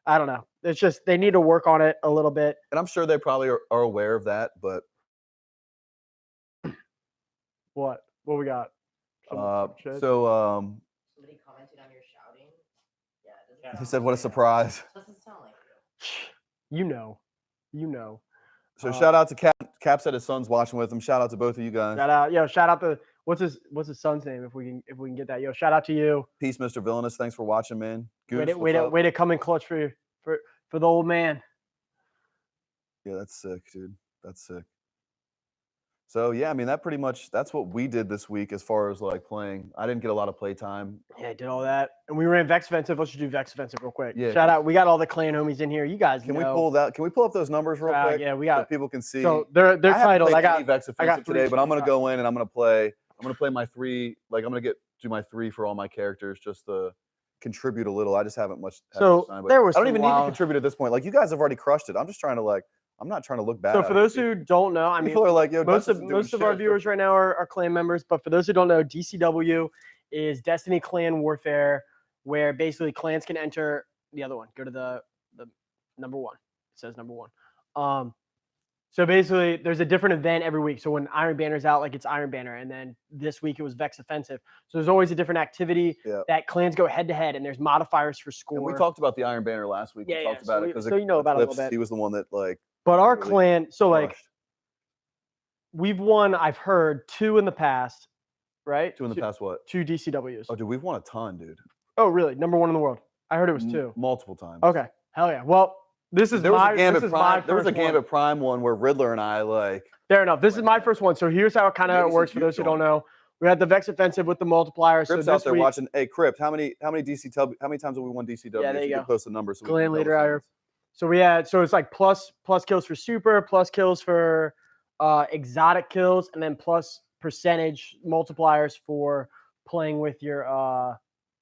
I don't know. It's just they need to work on it a little bit. And I'm sure they probably are aware of that, but what we got? Somebody commented on your shouting. He said, "What a surprise!" Doesn't sound like you. You know. So shout out to Cap. Cap said his son's watching with him. Shout out to both of you guys. Shout out to what's his son's name if we can get that. Shout out to you. Peace, Mr. Villainous. Thanks for watching, man. Goose, way to come in clutch for the old man. Yeah, that's sick, dude. That's sick. So yeah, I mean that's what we did this week as far as like playing. I didn't get a lot of play time. Yeah, I did all that. And we ran Vex Offensive. Let's just do Vex Offensive real quick. Yeah. Shout out. We got all the clan homies in here. You guys Can we pull up those numbers real quick? Yeah, we got so people can see. So they're titled. I got Vex Offensive today, but I'm gonna go in and I'm gonna play my 3, like I'm gonna do my 3 for all my characters just to contribute a little. I just haven't much time, there was I don't even need to contribute at this point. Like you guys have already crushed it. I'm just trying to I'm not trying to look bad. So for those who don't know, I mean, people are like, yo, most of our viewers right now are clan members. But for those who don't know, DCW is Destiny Clan Warfare, where basically clans can enter the other one. Go to the number 1. It says number 1. So basically, there's a different event every week. So when Iron Banner's out, like it's Iron Banner, and then this week it was Vex Offensive. So there's always a different activity that clans go head to head, and there's modifiers for score. And we talked about the Iron Banner last week. We talked about it because you know about it a little bit. He was the one that But our clan, so like, we've won. I've heard 2 in the past, right? 2 in the past. What? 2 DCWs. Oh, dude, we've won a ton, dude. Oh, really? Number 1 in the world. I heard it was 2. Multiple times. Okay. Hell yeah. Well, This is There was my a Gambit this is Prime. my There was a first one. Gambit Prime one where Riddler and I like. Fair enough. This is my first one. So here's how it kind Maybe of works since for you those who don't joined. know. We had the Vex Offensive with the multiplier. Crip's so out this there week, watching. Hey, Crip, how many DCW? How many times have we won DCW? Yeah, there If you could go. post the numbers. So we Glenn can tell leader the out here. fans. So we had it's like plus kills for super, plus kills for exotic kills, and then plus percentage multipliers for playing with your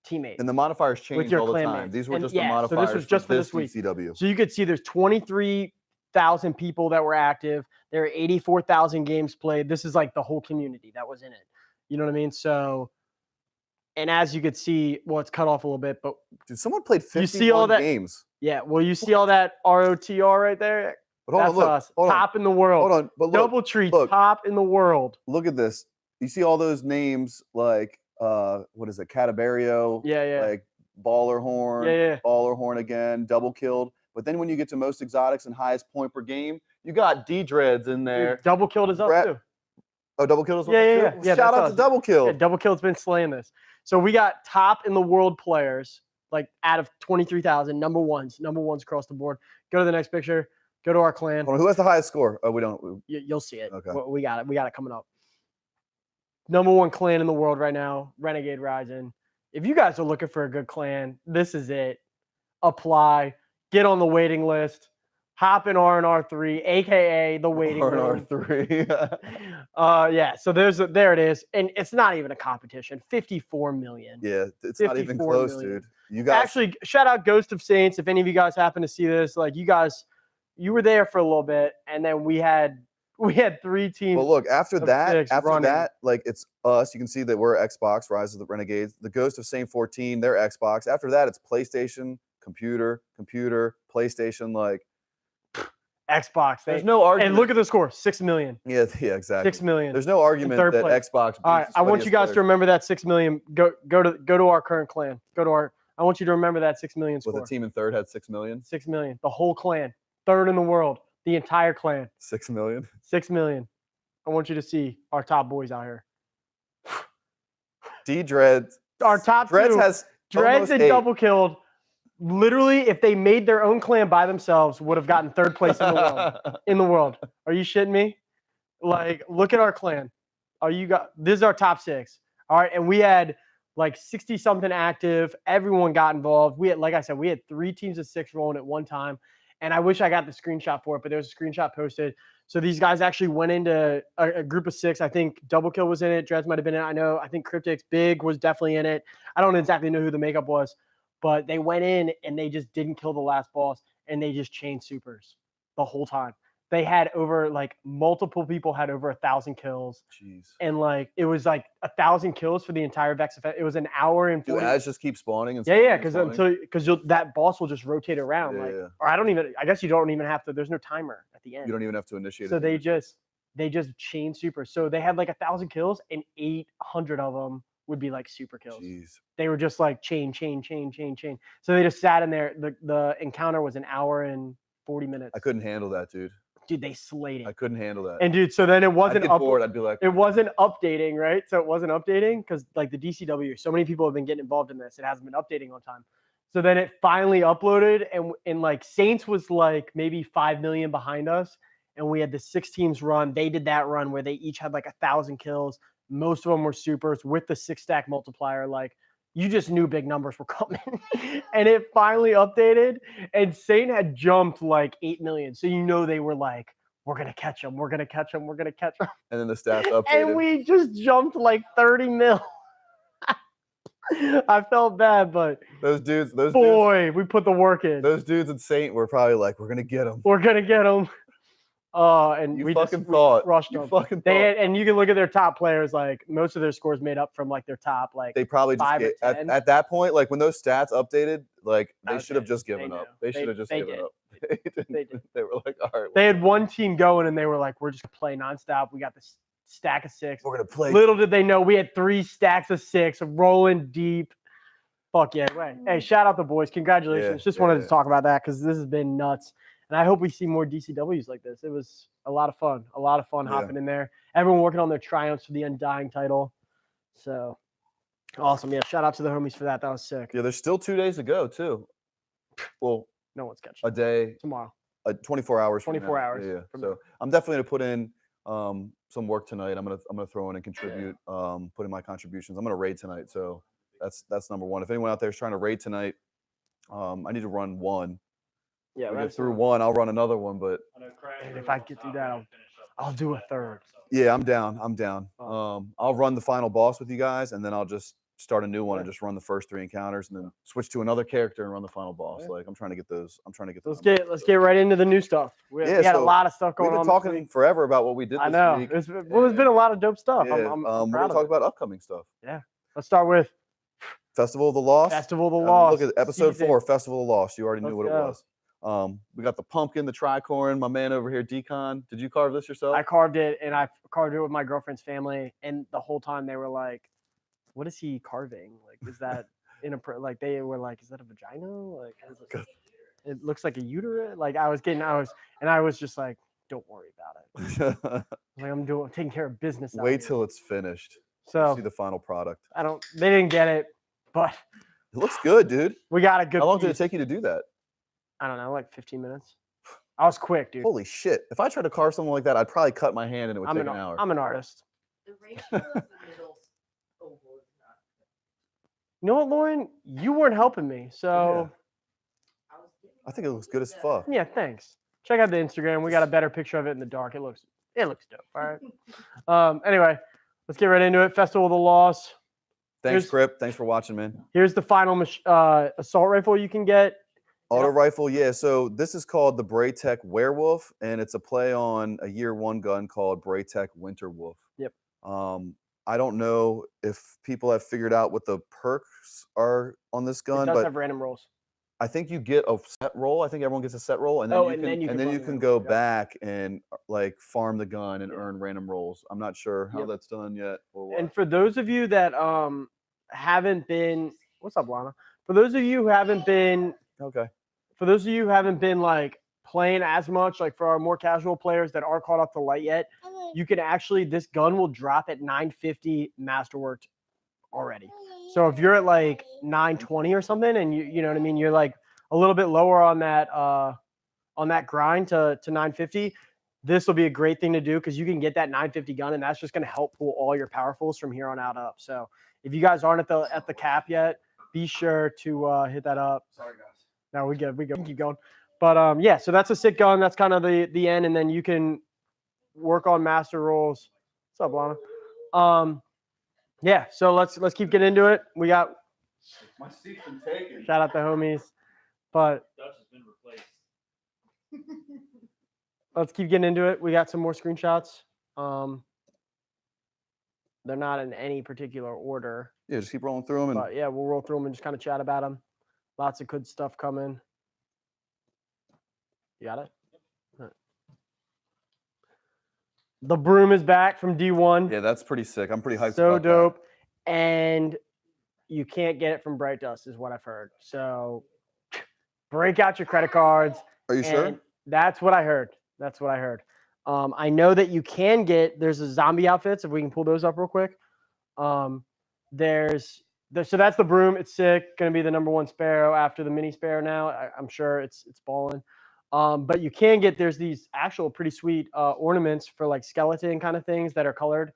teammates. And the modifiers change your all the clan time. mates. These were And just yeah, the so modifiers this was just for this week. DCW. So you could see there's 23,000 people that were active. There are 84,000 games played. This is like the whole community that was in it. You know what I mean? So, and as you could see, well, it's cut off a little bit, but Dude, someone played 51 you see all that games. Yeah, well, you see all that ROTR right there? But hold That's on, look. us. Hold on. Top in the world. Hold on. But look, Doubletree, look. top in the world. Look at this. You see all those names like what is it? Catabario, Yeah. like Baller Horn, Yeah. Baller Horn again, double killed. But then when you get to most exotics and highest point per game, you got D-Dreads in there. Dude, double killed is us too. Oh, double killed is Yeah. Shout out that's to double kill. Yeah, double killed's been slaying this. So we got top in the world players, like out of 23,000, number ones across the board. Go to the next picture. Go to our clan. Hold on, who has the highest score? Oh, we don't. You'll see it. Okay. We got it. We got it coming up. Number one clan in the world right now, Renegade Rising. If you guys are looking for a good clan, this is it. Apply. Get on the waiting list. Hop in R&R3, aka the waiting room. R&R3. Yeah. So there it is, and it's not even a competition. 54 million. Yeah, it's not even 54 close, million. dude. You guys Actually, shout out Ghost of Saints. If any of you guys happen to see this, like you were there for a little bit, and then we had 3 teams. Well, look, after that, running. like it's us. You can see that we're Xbox, Rise of the Renegades. The Ghost of Saint 14, they're Xbox. After that, it's PlayStation, computer, PlayStation, like Xbox. there's no argument. And look at the score, 6 million. Yeah, exactly. 6 million. There's no argument third that place. Xbox. All right, I want you guys to remember that 6 million. Go to our current clan. I want you to remember that 6 million score. Well, the team in third had 6 million. 6 million. The whole clan, third in the world. The entire clan. 6 million. 6 million. I want you to see our top boys out here. D-Dreads. Our top Dreads two. has Dreads and 8. double killed. Literally, if they made their own clan by themselves, would have gotten third place in the world. In the world. Are you shitting me? Like, look at our clan. This is our top 6. All right, and we had like 60 something active. Everyone got involved. Like I said, we had 3 teams of 6 rolling at one time. And I wish I got the screenshot for it, but there was a screenshot posted. So these guys actually went into a group of 6. I think Double Kill was in it. Dreads might have been in it. I think Cryptics Big was definitely in it. I don't exactly know who the makeup was, but they went in and they just didn't kill the last boss, and they just chained supers the whole time. They had multiple people had over 1,000 kills. Jeez. And it was 1,000 kills for the entire Vex event. It was an hour and 40. Do ads just keep spawning and Yeah, spawning because that boss will just rotate around. Yeah. Or I guess you don't even have to. There's no timer at the end. You don't even have to initiate. So they just chain super. So they had 1,000 kills, and 800 of them would be super kills. Jeez. They were just chain. So they just sat in there. The encounter was an hour and 40 minutes. I couldn't handle that, dude. Dude, they slayed it. I couldn't handle that. And dude, so then it wasn't I'd get bored. I'd be like, it wasn't updating, right? So it wasn't updating because the DCW, so many people have been getting involved in this. It hasn't been updating on time. So then it finally uploaded, and Saints was maybe 5 million behind us, and we had the 6 teams run. They did that run where they each had 1,000 kills. Most of them were supers with the 6-stack multiplier. You just knew big numbers were coming. And it finally updated, and Saint had jumped 8 million. So they were we're going to catch them. We're going to catch them. We're going to catch them. and then the stats updated. And we just jumped 30 mil. I felt bad, but those dudes, we put the work in. Those dudes at Saint were probably we're going to get them. We're going to get them. And you we fucking just thought. Rushed you them. fucking They thought. had, and you can look at their top players. Most of their scores made up from their top. They probably just 5 or 10. at that point, when those stats updated, they should have Okay, just given they up. knew. They should have just They given did. up. They did. They were all right. They had one team going, and they were we're just gonna play nonstop. We got this stack of 6. We're gonna play. Little did they know we had 3 stacks of 6 rolling deep. Fuck yeah! Hey, shout out the boys! Congratulations! Just wanted to talk about that because this has been nuts, and I hope we see more DCWs like this. It was a lot of fun. A lot of fun hopping in there. Everyone working on their triumphs for the Undying title. So awesome! Yeah, shout out to the homies for that. That was sick. Yeah, there's still 2 days to go too. Well, No one's catching a day, tomorrow. 24 hours. 24 from now. hours Yeah. from So now. I'm definitely gonna put in some work tonight. I'm gonna throw in and contribute. Put in my contributions. I'm gonna raid tonight. So that's number one. If anyone out there is trying to raid tonight, I need to run one. Yeah, If we get that's through one, I'll run another one. But And if I get through that, I'll do a third. yeah, I'm down. I'm down. Oh. I'll run the final boss with you guys, and then I'll just start a new one and Yeah. just run the first 3 encounters, and then switch to another character and run the final boss. Yeah. Like I'm trying to get those. I'm trying to get. the Let's get right into the new stuff. We had a so lot of stuff We've going been on. talking This week. forever about what we did this I know. week. There's been a lot of dope stuff. Yeah, I'm we're proud gonna of talk it. about upcoming stuff. Yeah. Let's start with Festival of the Lost. Festival of the I mean, Lost. look at episode season. 4, Festival of the Lost. You already knew Let's what it go. was. We got the pumpkin, the tricorn. My man over here, Decon. Did you carve this yourself? I carved it, and I carved it with my girlfriend's family, and the whole time they were like, "What is he carving? Like, is that like they were like, is that a vagina? Like, it looks like a uterus." Like I was just like, "Don't worry about it." Like I'm taking care of business. Wait till it's finished. So See the final product. They didn't get it, but It looks good, dude. we got a good. How long did it piece. take you to do that? I don't know, like 15 minutes. I was quick, dude. Holy shit! If I tried to carve something like that, I'd probably cut my hand and it would take an hour. I'm an artist. The ratio of the middle oval is not. You know what, Lauren? You weren't helping me, so I think it looks good as fuck. yeah, thanks. Check out the Instagram. We got a better picture of it in the dark. It looks dope. All right. Anyway, let's get right into it. Festival of the Lost. Thanks, Grip. Thanks for watching, man. Here's the final assault rifle you can get. Auto rifle, yeah. So this is called the Braytech Werewolf, and it's a play on a year 1 gun called Braytech Winter Wolf. Yep. I don't know if people have figured out what the perks are on this gun, It does but have random rolls. I think you get a set roll. I think everyone gets a set roll, and then you can run go the back and like farm the gun and Yeah. earn random rolls. I'm not sure how Yep. that's done yet. Or what. And for those of you that haven't been, what's up, Lana? For those of you who haven't been Okay. For those of you who haven't been like playing as much, like for our more casual players that aren't caught up to light yet, you can actually, this gun will drop at 950 masterworked already. So if you're at like 920 or something, and you know what I mean, you're like a little bit lower on that grind to 950, this will be a great thing to do because you can get that 950 gun, and that's just going to help pull all your powerfuls from here on out up. So if you guys aren't at the cap yet, be sure to hit that up. Sorry, guys. No, we good. We can keep going. But yeah, so that's a sick gun. That's kind of the end, and then you can work on master rolls. What's up, Lana? Yeah, so let's keep getting into it. We got My seat's been taken. shout out the homies. But Dutch has been replaced. let's keep getting into it. We got some more screenshots. They're not in any particular order. Yeah, just keep rolling through them. And But yeah, we'll roll through them and just kind of chat about them. Lots of good stuff coming. You got it? All right. The broom is back from D1. yeah, that's pretty sick. I'm pretty hyped. So about that. dope. And you can't get it from Bright Dust, is what I've heard. So break out your credit cards. Are you sure? And that's what I heard. That's what I heard. I know that you can get, there's a zombie outfits, if we can pull those up real quick. So that's the broom. It's sick. Going to be the #1 Sparrow after the mini Sparrow now. I'm sure it's balling. But you can get, there's these actual pretty sweet ornaments for like skeleton kind of things that are colored.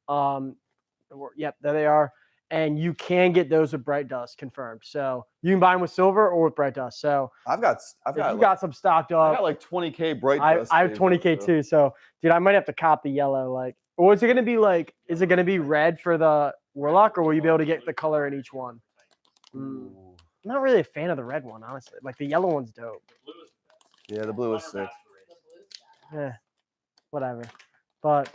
Yep, there they are. And you can get those with Bright Dust confirmed. So you can buy them with silver or with Bright Dust. So I've got you got some stocked up. I got like 20K Bright Dust. I have saved 20K up, so. too. So dude, I might have to cop the yellow. Like, or is it gonna be like, is it gonna be red for the Warlock, or will you be able to get the color in each one? I'm not really a fan of the red one, honestly. Like the yellow one's dope. Yeah, the blue is sick. Yeah, whatever. But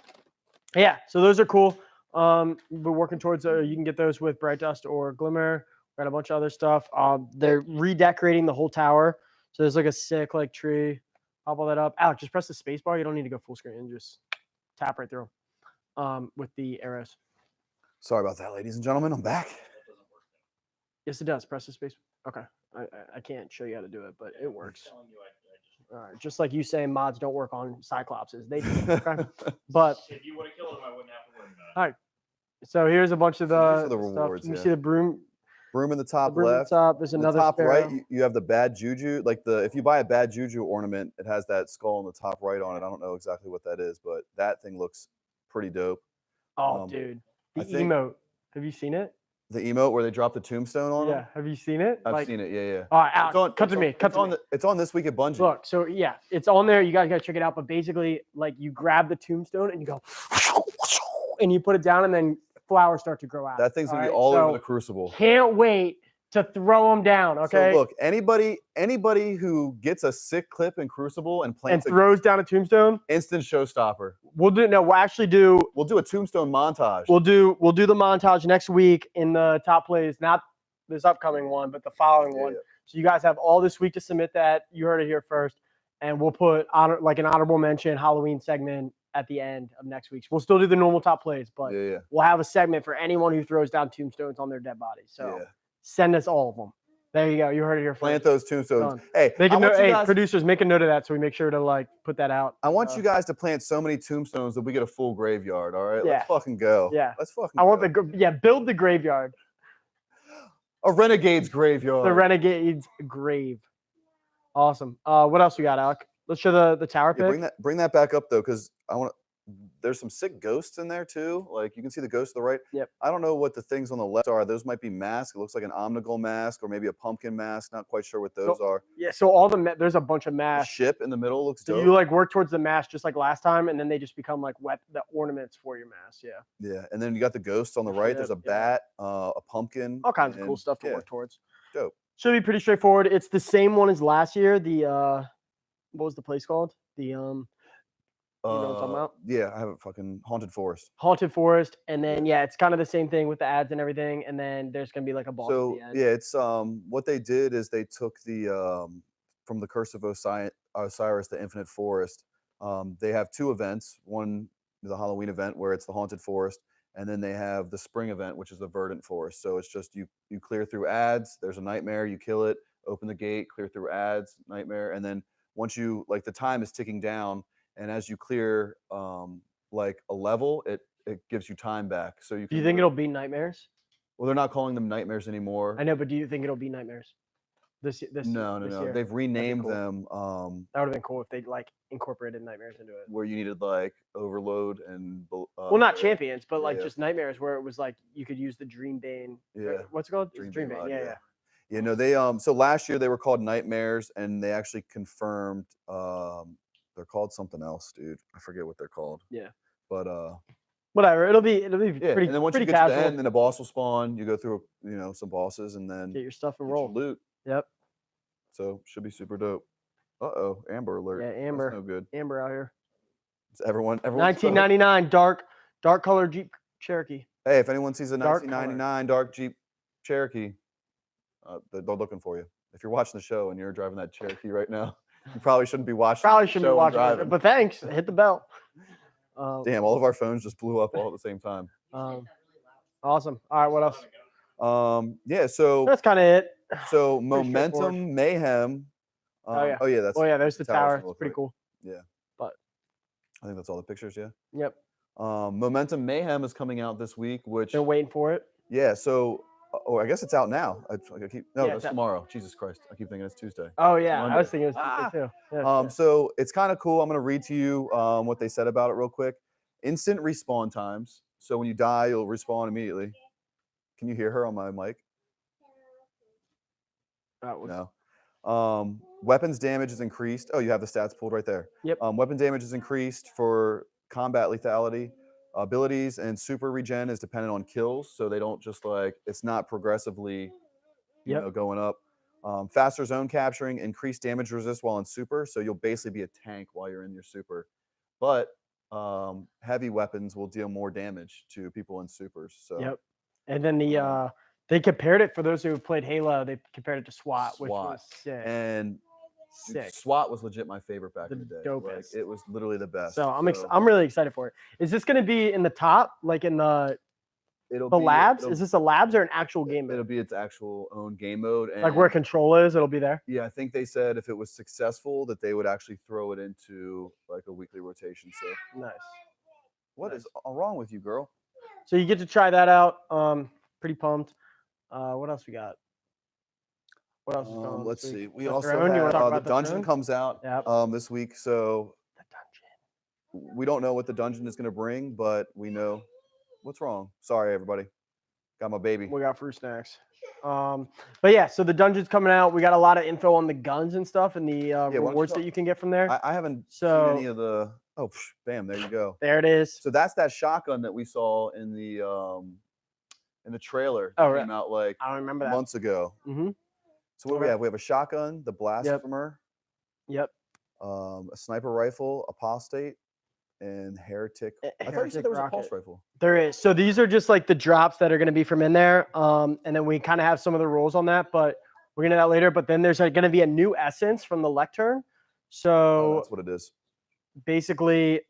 yeah, so those are cool. We're working towards you can get those with Bright Dust or Glimmer. We got a bunch of other stuff. They're redecorating the whole tower. So there's like a sick like tree. Pop all that up. Alex, just press the space bar. You don't need to go full screen and just tap right through with the arrows. Sorry about that, ladies and gentlemen. I'm back. Yes, it does. Press the space. Okay. I can't show you how to do it, but it works. All right. Just like you saying mods don't work on Cyclopses. They do. Okay? But If you would have killed him, I wouldn't have to worry about it. all right. So here's a bunch of So these the, are the stuff. rewards, You yeah. see the broom. Broom in the top broom at left. the top. There's In the another top sparrow. right, you have the bad juju. Like if you buy a bad juju ornament, it has that skull on the top right on it. I don't know exactly what that is, but that thing looks pretty dope. Oh, dude, the I think emote. Have you seen it? the emote where they drop the tombstone on Yeah. them. Have you seen it? I've seen it. Yeah. All right, Alex, cut it's to me. Cut to me. It's on This Week at Bungie. Look, so yeah, it's on there. You guys gotta check it out. But basically, like you grab the tombstone and you go, and you put it down, and then flowers start to grow out. That thing's gonna be right? all over So the Crucible. Can't wait to throw them down. Okay. So look, anybody who gets a sick clip in Crucible and and plants throws down a tombstone. instant showstopper. We'll do no. We'll actually do. We'll do a tombstone montage. We'll do the montage next week in the top plays, not this upcoming one, but the following one. Yeah. So you guys have all this week to submit that. You heard it here first, and we'll put an honorable mention Halloween segment at the end of next week's. We'll still do the normal top plays, but Yeah. we'll have a segment for anyone who throws down tombstones on their dead bodies. So Yeah. send us all of them. There you go. You heard it here first. Plant those tombstones. Done. Hey, Make I a note, want you hey, guys, producers, make a note of that so we make sure to like put that out. I want you guys to plant so many tombstones that we get a full graveyard. All right, Yeah. let's fucking go. Yeah. Let's fucking. I want go. build the graveyard, a renegade's graveyard. the Renegade's grave. Awesome. What else we got, Alec? Let's show the tower pick. Bring that back up though, because I want. There's some sick ghosts in there too. Like you can see the ghost to the right. Yep. I don't know what the things on the left are. Those might be masks. It looks like an omnigul mask or maybe a pumpkin mask. Not quite sure what those are. Yeah. So all there's a bunch of The masks. ship in the middle looks So dope. you like work towards the mask just like last time, and then they just become like the ornaments for your mask. Yeah. Yeah, and then you got the ghosts on the right. There's a Yep, yeah. bat, a pumpkin, All kinds of cool and- stuff to yeah, work towards. Dope. Should be pretty straightforward. It's the same one as last year. The what was the place called? The you know what I'm talking about? Yeah, I have a fucking haunted forest. Haunted Forest, and then yeah, it's kind of the same thing with the ads and everything, and then there's gonna be like a boss So at the end. yeah, it's what they did is they took the from the Curse of Osiris, the Infinite Forest. They have two events. One, the Halloween event where it's the haunted forest, and then they have the spring event, which is the verdant forest. So it's just you clear through ads. There's a nightmare, you kill it, open the gate, clear through ads, nightmare, and then once you like the time is ticking down, and as you clear like a level, it gives you time back. So you Do can. you think it'll be nightmares? Well, they're not calling them nightmares anymore. I know, but do you think it'll be nightmares? This No. year? They've renamed cool. them That would have been cool if they like incorporated nightmares into it. where you needed like overload and Well, not champions, but like yeah. just nightmares where it was like you could use the Dream Bane. Yeah. What's it called? Dream It's Dream Bane Bane. mod, Yeah, yeah. yeah. You know, they so last year they were called nightmares, and they actually confirmed they're called something else, dude. I forget what they're called. Yeah. But Whatever. It'll be yeah, pretty and then once you pretty get to casual. the end, then a boss will spawn. You go through some bosses, and then Get your stuff and get your roll. loot. Yep. So should be super dope. Uh-oh, Amber alert. Yeah, That's Amber. no good. Amber out here. It's everyone. 1999 dark color Jeep Cherokee. Hey, if anyone sees a Dark 1999 dark Jeep Cherokee, they're looking for you. If you're watching the show and you're driving that Cherokee right now, you probably shouldn't be watching. Probably the shouldn't be show and watching it, driving. but thanks. Hit the bell. Damn, all of our phones just blew up all at the same time. Awesome. All right, what else? Yeah, so That's kind of it. so straightforward. Momentum Mayhem. Yeah. Oh yeah, that's. Oh yeah, there's the towers tower. gonna It's look pretty like. cool. I think that's all the pictures. Yeah. Yep. Momentum Mayhem is coming out this week, which They're waiting for it. yeah. So, I guess it's out now. I keep no, Yeah, that's it's out. tomorrow. Jesus Christ, I keep thinking it's Tuesday. Oh yeah, I was Monday. thinking it was Tuesday too. Yeah, yeah. So it's kind of cool. I'm gonna read to you what they said about it real quick. Instant respawn times. So when you die, you'll respawn immediately. Can you hear her on my mic? That was- No. Weapons damage is increased. Oh, you have the stats pulled right there. Yep. Weapon damage is increased for combat lethality. Abilities and super regen is dependent on kills, so they don't just like it's not progressively, Yep. going up. Faster zone capturing, increased damage resist while in super, so you'll basically be a tank while you're in your super. But heavy weapons will deal more damage to people in supers. So Yep. And then they compared it for those who have played Halo. They compared it to SWAT, which was sick. and dude, Sick. SWAT was legit my favorite back in The the day. dopest. Like, it was literally the best. So I'm really excited for it. Is this going to be in the top, like in the it'll labs? It'll, Is this a labs or an actual game it'll mode? be its actual own game mode. And Like where control is, it'll be there. yeah, I think they said if it was successful that they would actually throw it into like a weekly rotation. So Nice. what Nice. is wrong with you, girl? So you get to try that out. Pretty pumped. What else we got? What else is going on Let's this week? see. We The also Throne? You wanna have talk the about the dungeon Throne? comes out Yep. this week. So The dungeon. we don't know what the dungeon is going to bring, but we know what's wrong. Sorry, everybody. Got my baby. We got fruit snacks. But yeah, so the dungeon's coming out. We got a lot of info on the guns and stuff and the don't you rewards talk- that you can get from there. I haven't So- seen any of the. Oh, bam! There you go. There it is. So that's that shotgun that we saw in the trailer that Oh, came out like I don't remember that. months ago. Mm-hmm. So what do we Okay. have? We have a shotgun, the blasphemer, Yep. a sniper rifle, apostate, and heretic. I thought you Heretic said there was a rocket. pulse rifle. There is. So these are just like the drops that are going to be from in there. And then we kind of have some of the rules on that, but we're going to that later. But then there's going to be a new essence from the lectern. Oh, So that's what it is. basically,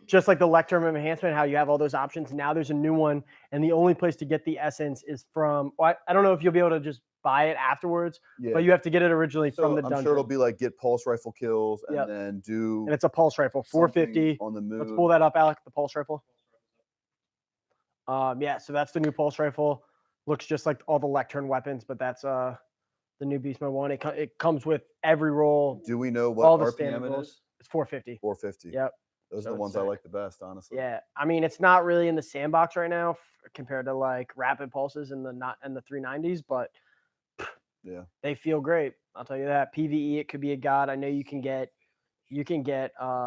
just like the lectern enhancement, how you have all those options. Now there's a new one, and the only place to get the essence is from. Well, I don't know if you'll be able to just buy it afterwards, Yeah. but you have to get it originally So from the I'm dungeon. sure it'll be like get pulse rifle kills and Yep. then do. And it's a pulse rifle, 450. on the move. Let's pull that up, Alec. The pulse rifle. Yeah, so that's the new pulse rifle. Looks just like all the lectern weapons, but that's the new Beast Mode 1. It comes with every roll. Do we know what all the RPM standard it rolls. is? It's 450. 450. Yep. Those So are the it's ones I sick. like the best, honestly. Yeah, I mean it's not really in the sandbox right now compared to like rapid pulses and the 390s, but Yeah. they feel great. I'll tell you that. PVE, it could be a god. I know you can get. Do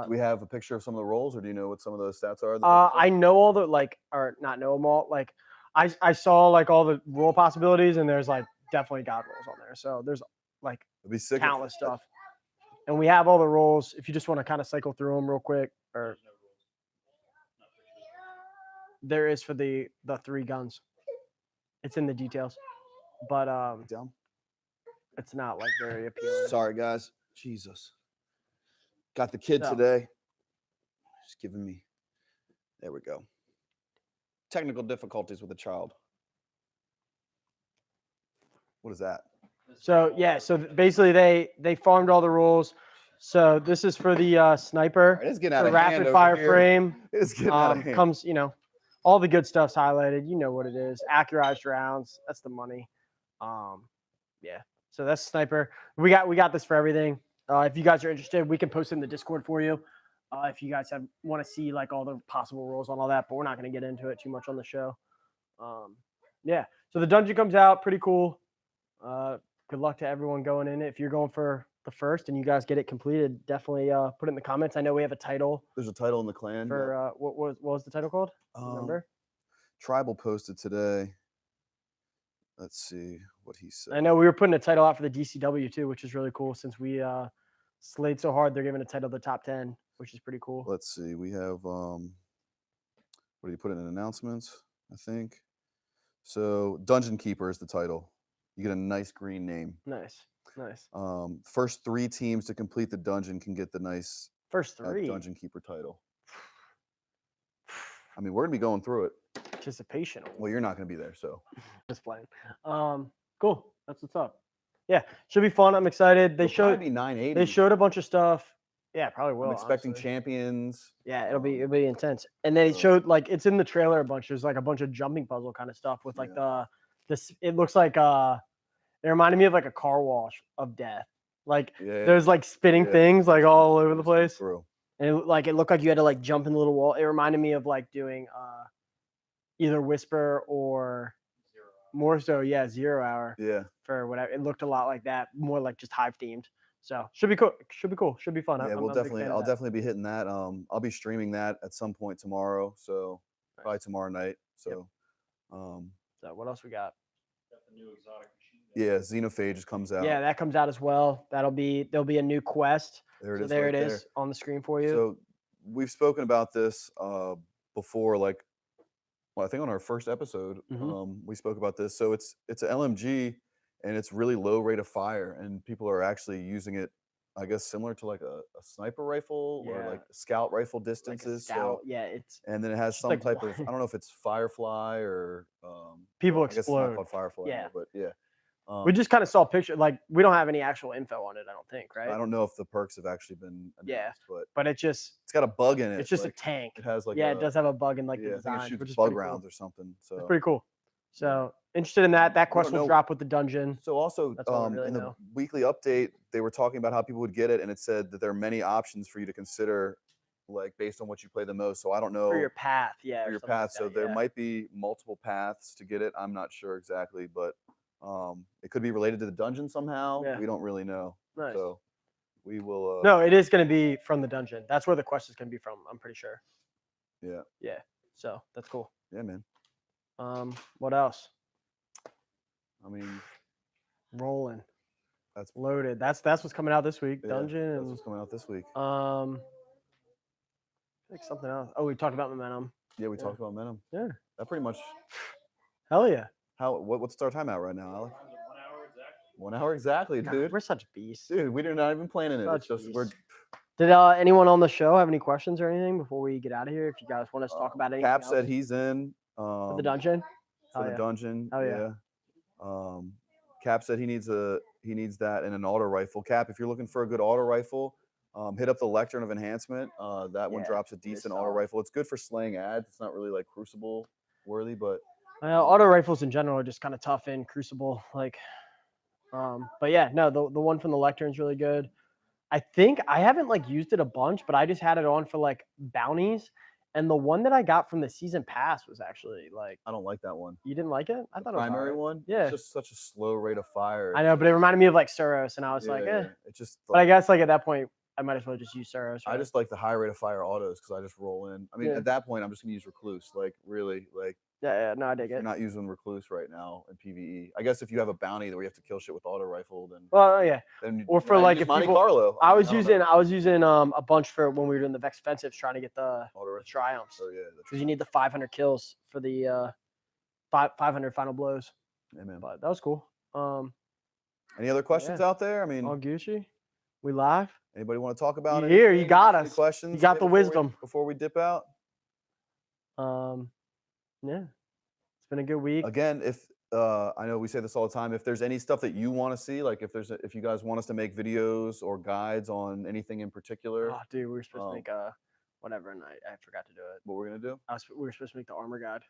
we have a picture of some of the rolls, or do you know what some of those stats are? I know all the or not know them all. Like I saw like all the roll possibilities, and there's like definitely god rolls on there. So there's like It'd be sick. if- countless stuff. And we have all the rolls. If you just want to kind of cycle through them real quick, or there is for the 3 guns. It's in the details, but Down. it's not like very appealing. Sorry, guys. Jesus. Got the kid So- today. Just giving me. There we go. Technical difficulties with a child. What is that? So yeah, so basically they farmed all the rules. So this is for the sniper, All right, it's getting out the of hand rapid over fire here. frame. It's getting out of hand. Comes, all the good stuff's highlighted. You know what it is. Accurized rounds. That's the money. Yeah. So that's sniper. We got this for everything. If you guys are interested, we can post it in the Discord for you. If you guys want to see like all the possible roles on all that, but we're not going to get into it too much on the show. Yeah. So the dungeon comes out, pretty cool. Good luck to everyone going in it. If you're going for the first and you guys get it completed, definitely put it in the comments. I know we have a title There's a title in the clan. for what was the title called? Um, Remember? Tribal posted today. Let's see what he said. I know we were putting a title out for the DCW too, which is really cool since we slayed so hard. They're giving a title the top 10, which is pretty cool. Let's see. We have what do you put in announcements? I think. So Dungeon Keeper is the title. You get a nice green name. Nice. First 3 teams to complete the dungeon can get the nice First 3. Dungeon Keeper title. I mean, we're gonna be going through it. Participation. Well, you're not gonna be there, so Just playing. Cool. That's what's up. Yeah, should be fun. I'm excited. They it'll probably showed be 980. they showed a bunch of stuff. Yeah, probably will. I'm expecting honestly. champions. Yeah, it'll be intense. And then it showed like it's in the trailer a bunch. There's like a bunch of jumping puzzle kind of stuff with like this. It looks like it reminded me of like a car wash of death. Like Yeah. there's like spinning Yeah. things like all over the Just go place. through. And it looked like you had to like jump in the little wall. It reminded me of like doing either Whisper or more so, 0 hour Yeah. for whatever. It looked a lot like that, more like just Hive themed. So should be cool. Should be cool. Should be fun. Yeah, I'm we'll a big definitely. fan of I'll that. definitely be hitting that. I'll be streaming that at some point tomorrow. So probably tomorrow night. So, So what else we got? Got the new exotic machine gun. yeah, Xenophages comes out. Yeah, that comes out as well. There'll be a new quest. there it So is. there right it is on the screen for you. So we've spoken about this before, like, well, I think on our first episode, we spoke about this. So it's an LMG, and it's really low rate of fire, and people are actually using it, I guess, similar to like a sniper rifle or Yeah. like scout rifle Like a distances. scout. So, Yeah, it's and then it has just some like type of, one- I don't know if it's Firefly or people I guess it's not explode. called Firefly, Yeah. but yeah. We just kind of saw a picture. Like we don't have any actual info on it. I don't think, right? I don't know if the perks have actually been announced, Yeah. but But it's just it's got a bug in it. it's just like, a tank. it has like It does have a bug in like yeah, the I think it design, shoots which is bug pretty rounds cool. or something. So It's pretty cool. So interested in that. That We don't quest will know- drop with the dungeon. So also, That's all we really in the know. weekly update, they were talking about how people would get it, and it said that there are many options for you to consider, like based on what you play the most. So I don't know For your path, yeah. for or your something like path. So that, there yeah. might be multiple paths to get it. I'm not sure exactly, but it could be related to the dungeon somehow. Yeah. We don't really know. Nice. So we will. No, it is going to be from the dungeon. That's where the quest is going to be from. I'm pretty sure. Yeah. Yeah. So that's cool. Yeah, man. What else? I mean, Rolling. that's Loaded. That's what's coming out this week. yeah, Dungeon That's and what's coming out this week. I think something else. Oh, we talked about momentum. Yeah, we yeah. talked about Venom. Yeah. That pretty much. Hell yeah. What's our time out right now, Alec? 1 hour exactly. 1 hour exactly, Nah, dude. we're such beasts. Dude, we're not even planning it. It's Such just we're. beasts. Did anyone on the show have any questions or anything before we get out of here? If you guys want us to talk about anything Cap else said he's in. for the dungeon. For Oh, the yeah. dungeon. Oh, yeah. Cap said he needs that and an auto rifle. Cap, if you're looking for a good auto rifle, hit up the Lectern of Enhancement. That one Yeah, drops a it's decent auto solid. rifle. It's good for slaying ads. It's not really like Crucible worthy, but Auto rifles in general are just kind of tough in Crucible. Like, but yeah, no, the one from the Lectern is really good. I think I haven't like used it a bunch, but I just had it on for like bounties. And the one that I got from the season pass was actually like, I don't like that one. you didn't like it? I The thought it was primary alright. one, Yeah. it's just such a slow rate of fire. I know, but it reminded me of like Suros, and I was like, Yeah, It's just. But I guess like at that point, I might as well just use Suros. I right? just like the high rate of fire autos because I just roll in. I mean, Yeah. at that point, I'm just gonna use Recluse. Like really, like yeah, no, I dig you're it. not using Recluse right now in PvE. I guess if you have a bounty where you have to kill shit with auto rifle, then Well, yeah. then Or you for know, you like use if Monte people, Carlo. I was mean, don't know. using a bunch for when we were doing the Vex offensives, trying to get the Auto rifle. triumphs Oh yeah, because you need the 500 kills for the 500 final blows. Amen. But that was cool. Any other questions yeah. out there? I mean, All Gucci, we live. anybody want to talk about it? You here, you got Any us. questions? You got the before we- wisdom. before we dip out. Yeah, it's been a good week. Again, if I know we say this all the time, if there's any stuff that you want to see, like if you guys want us to make videos or guides on anything in particular, Oh, dude, we were supposed to make whatever, and I forgot to do it. what we're gonna do? We were supposed to make the armor guide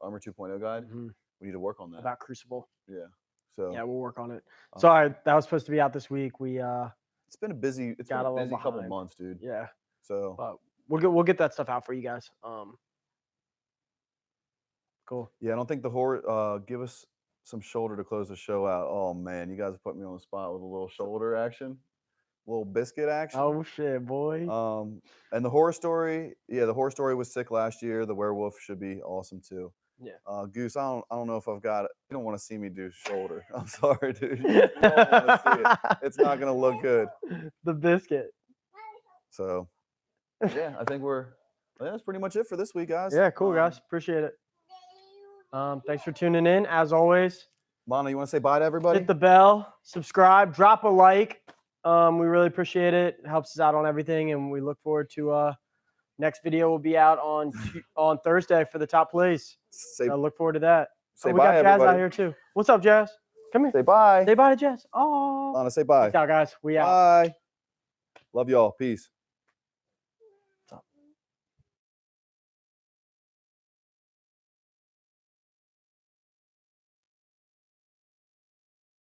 Armor 2.0 guide. Mhm. We need to work on that. about Crucible. Yeah. So Yeah, we'll work on it. Um, Sorry, that was supposed to be out this week. We it's been a busy got a little couple behind. months, dude. yeah, So but we'll get that stuff out for you guys. Cool. yeah, I don't think the horror. Give us some shoulder to close the show out. Oh man, you guys put me on the spot with a little shoulder action, little biscuit action. Oh shit, boy. And the horror story, yeah, the horror story was sick last year. The werewolf should be awesome too. Yeah. Goose, I don't know if I've got it. You don't want to see me do shoulder. I'm sorry, dude. You don't want to see it. It's not gonna look good. The biscuit. So yeah, I think that's pretty much it for this week, guys. Yeah, cool guys. Appreciate it. Thanks for tuning in. As always, Lana, you want to say bye to everybody? hit the bell, subscribe, drop a like. We really appreciate it. It helps us out on everything, and we look forward to next video will be out on Thursday for the top plays. Say, I look forward to that. say We bye, got Jazz everybody. out here too. What's up, Jazz? Come here. Say bye. Say bye to Jazz. Oh. Lana, say bye. Peace out, guys. We out. Bye. Love y'all. Peace.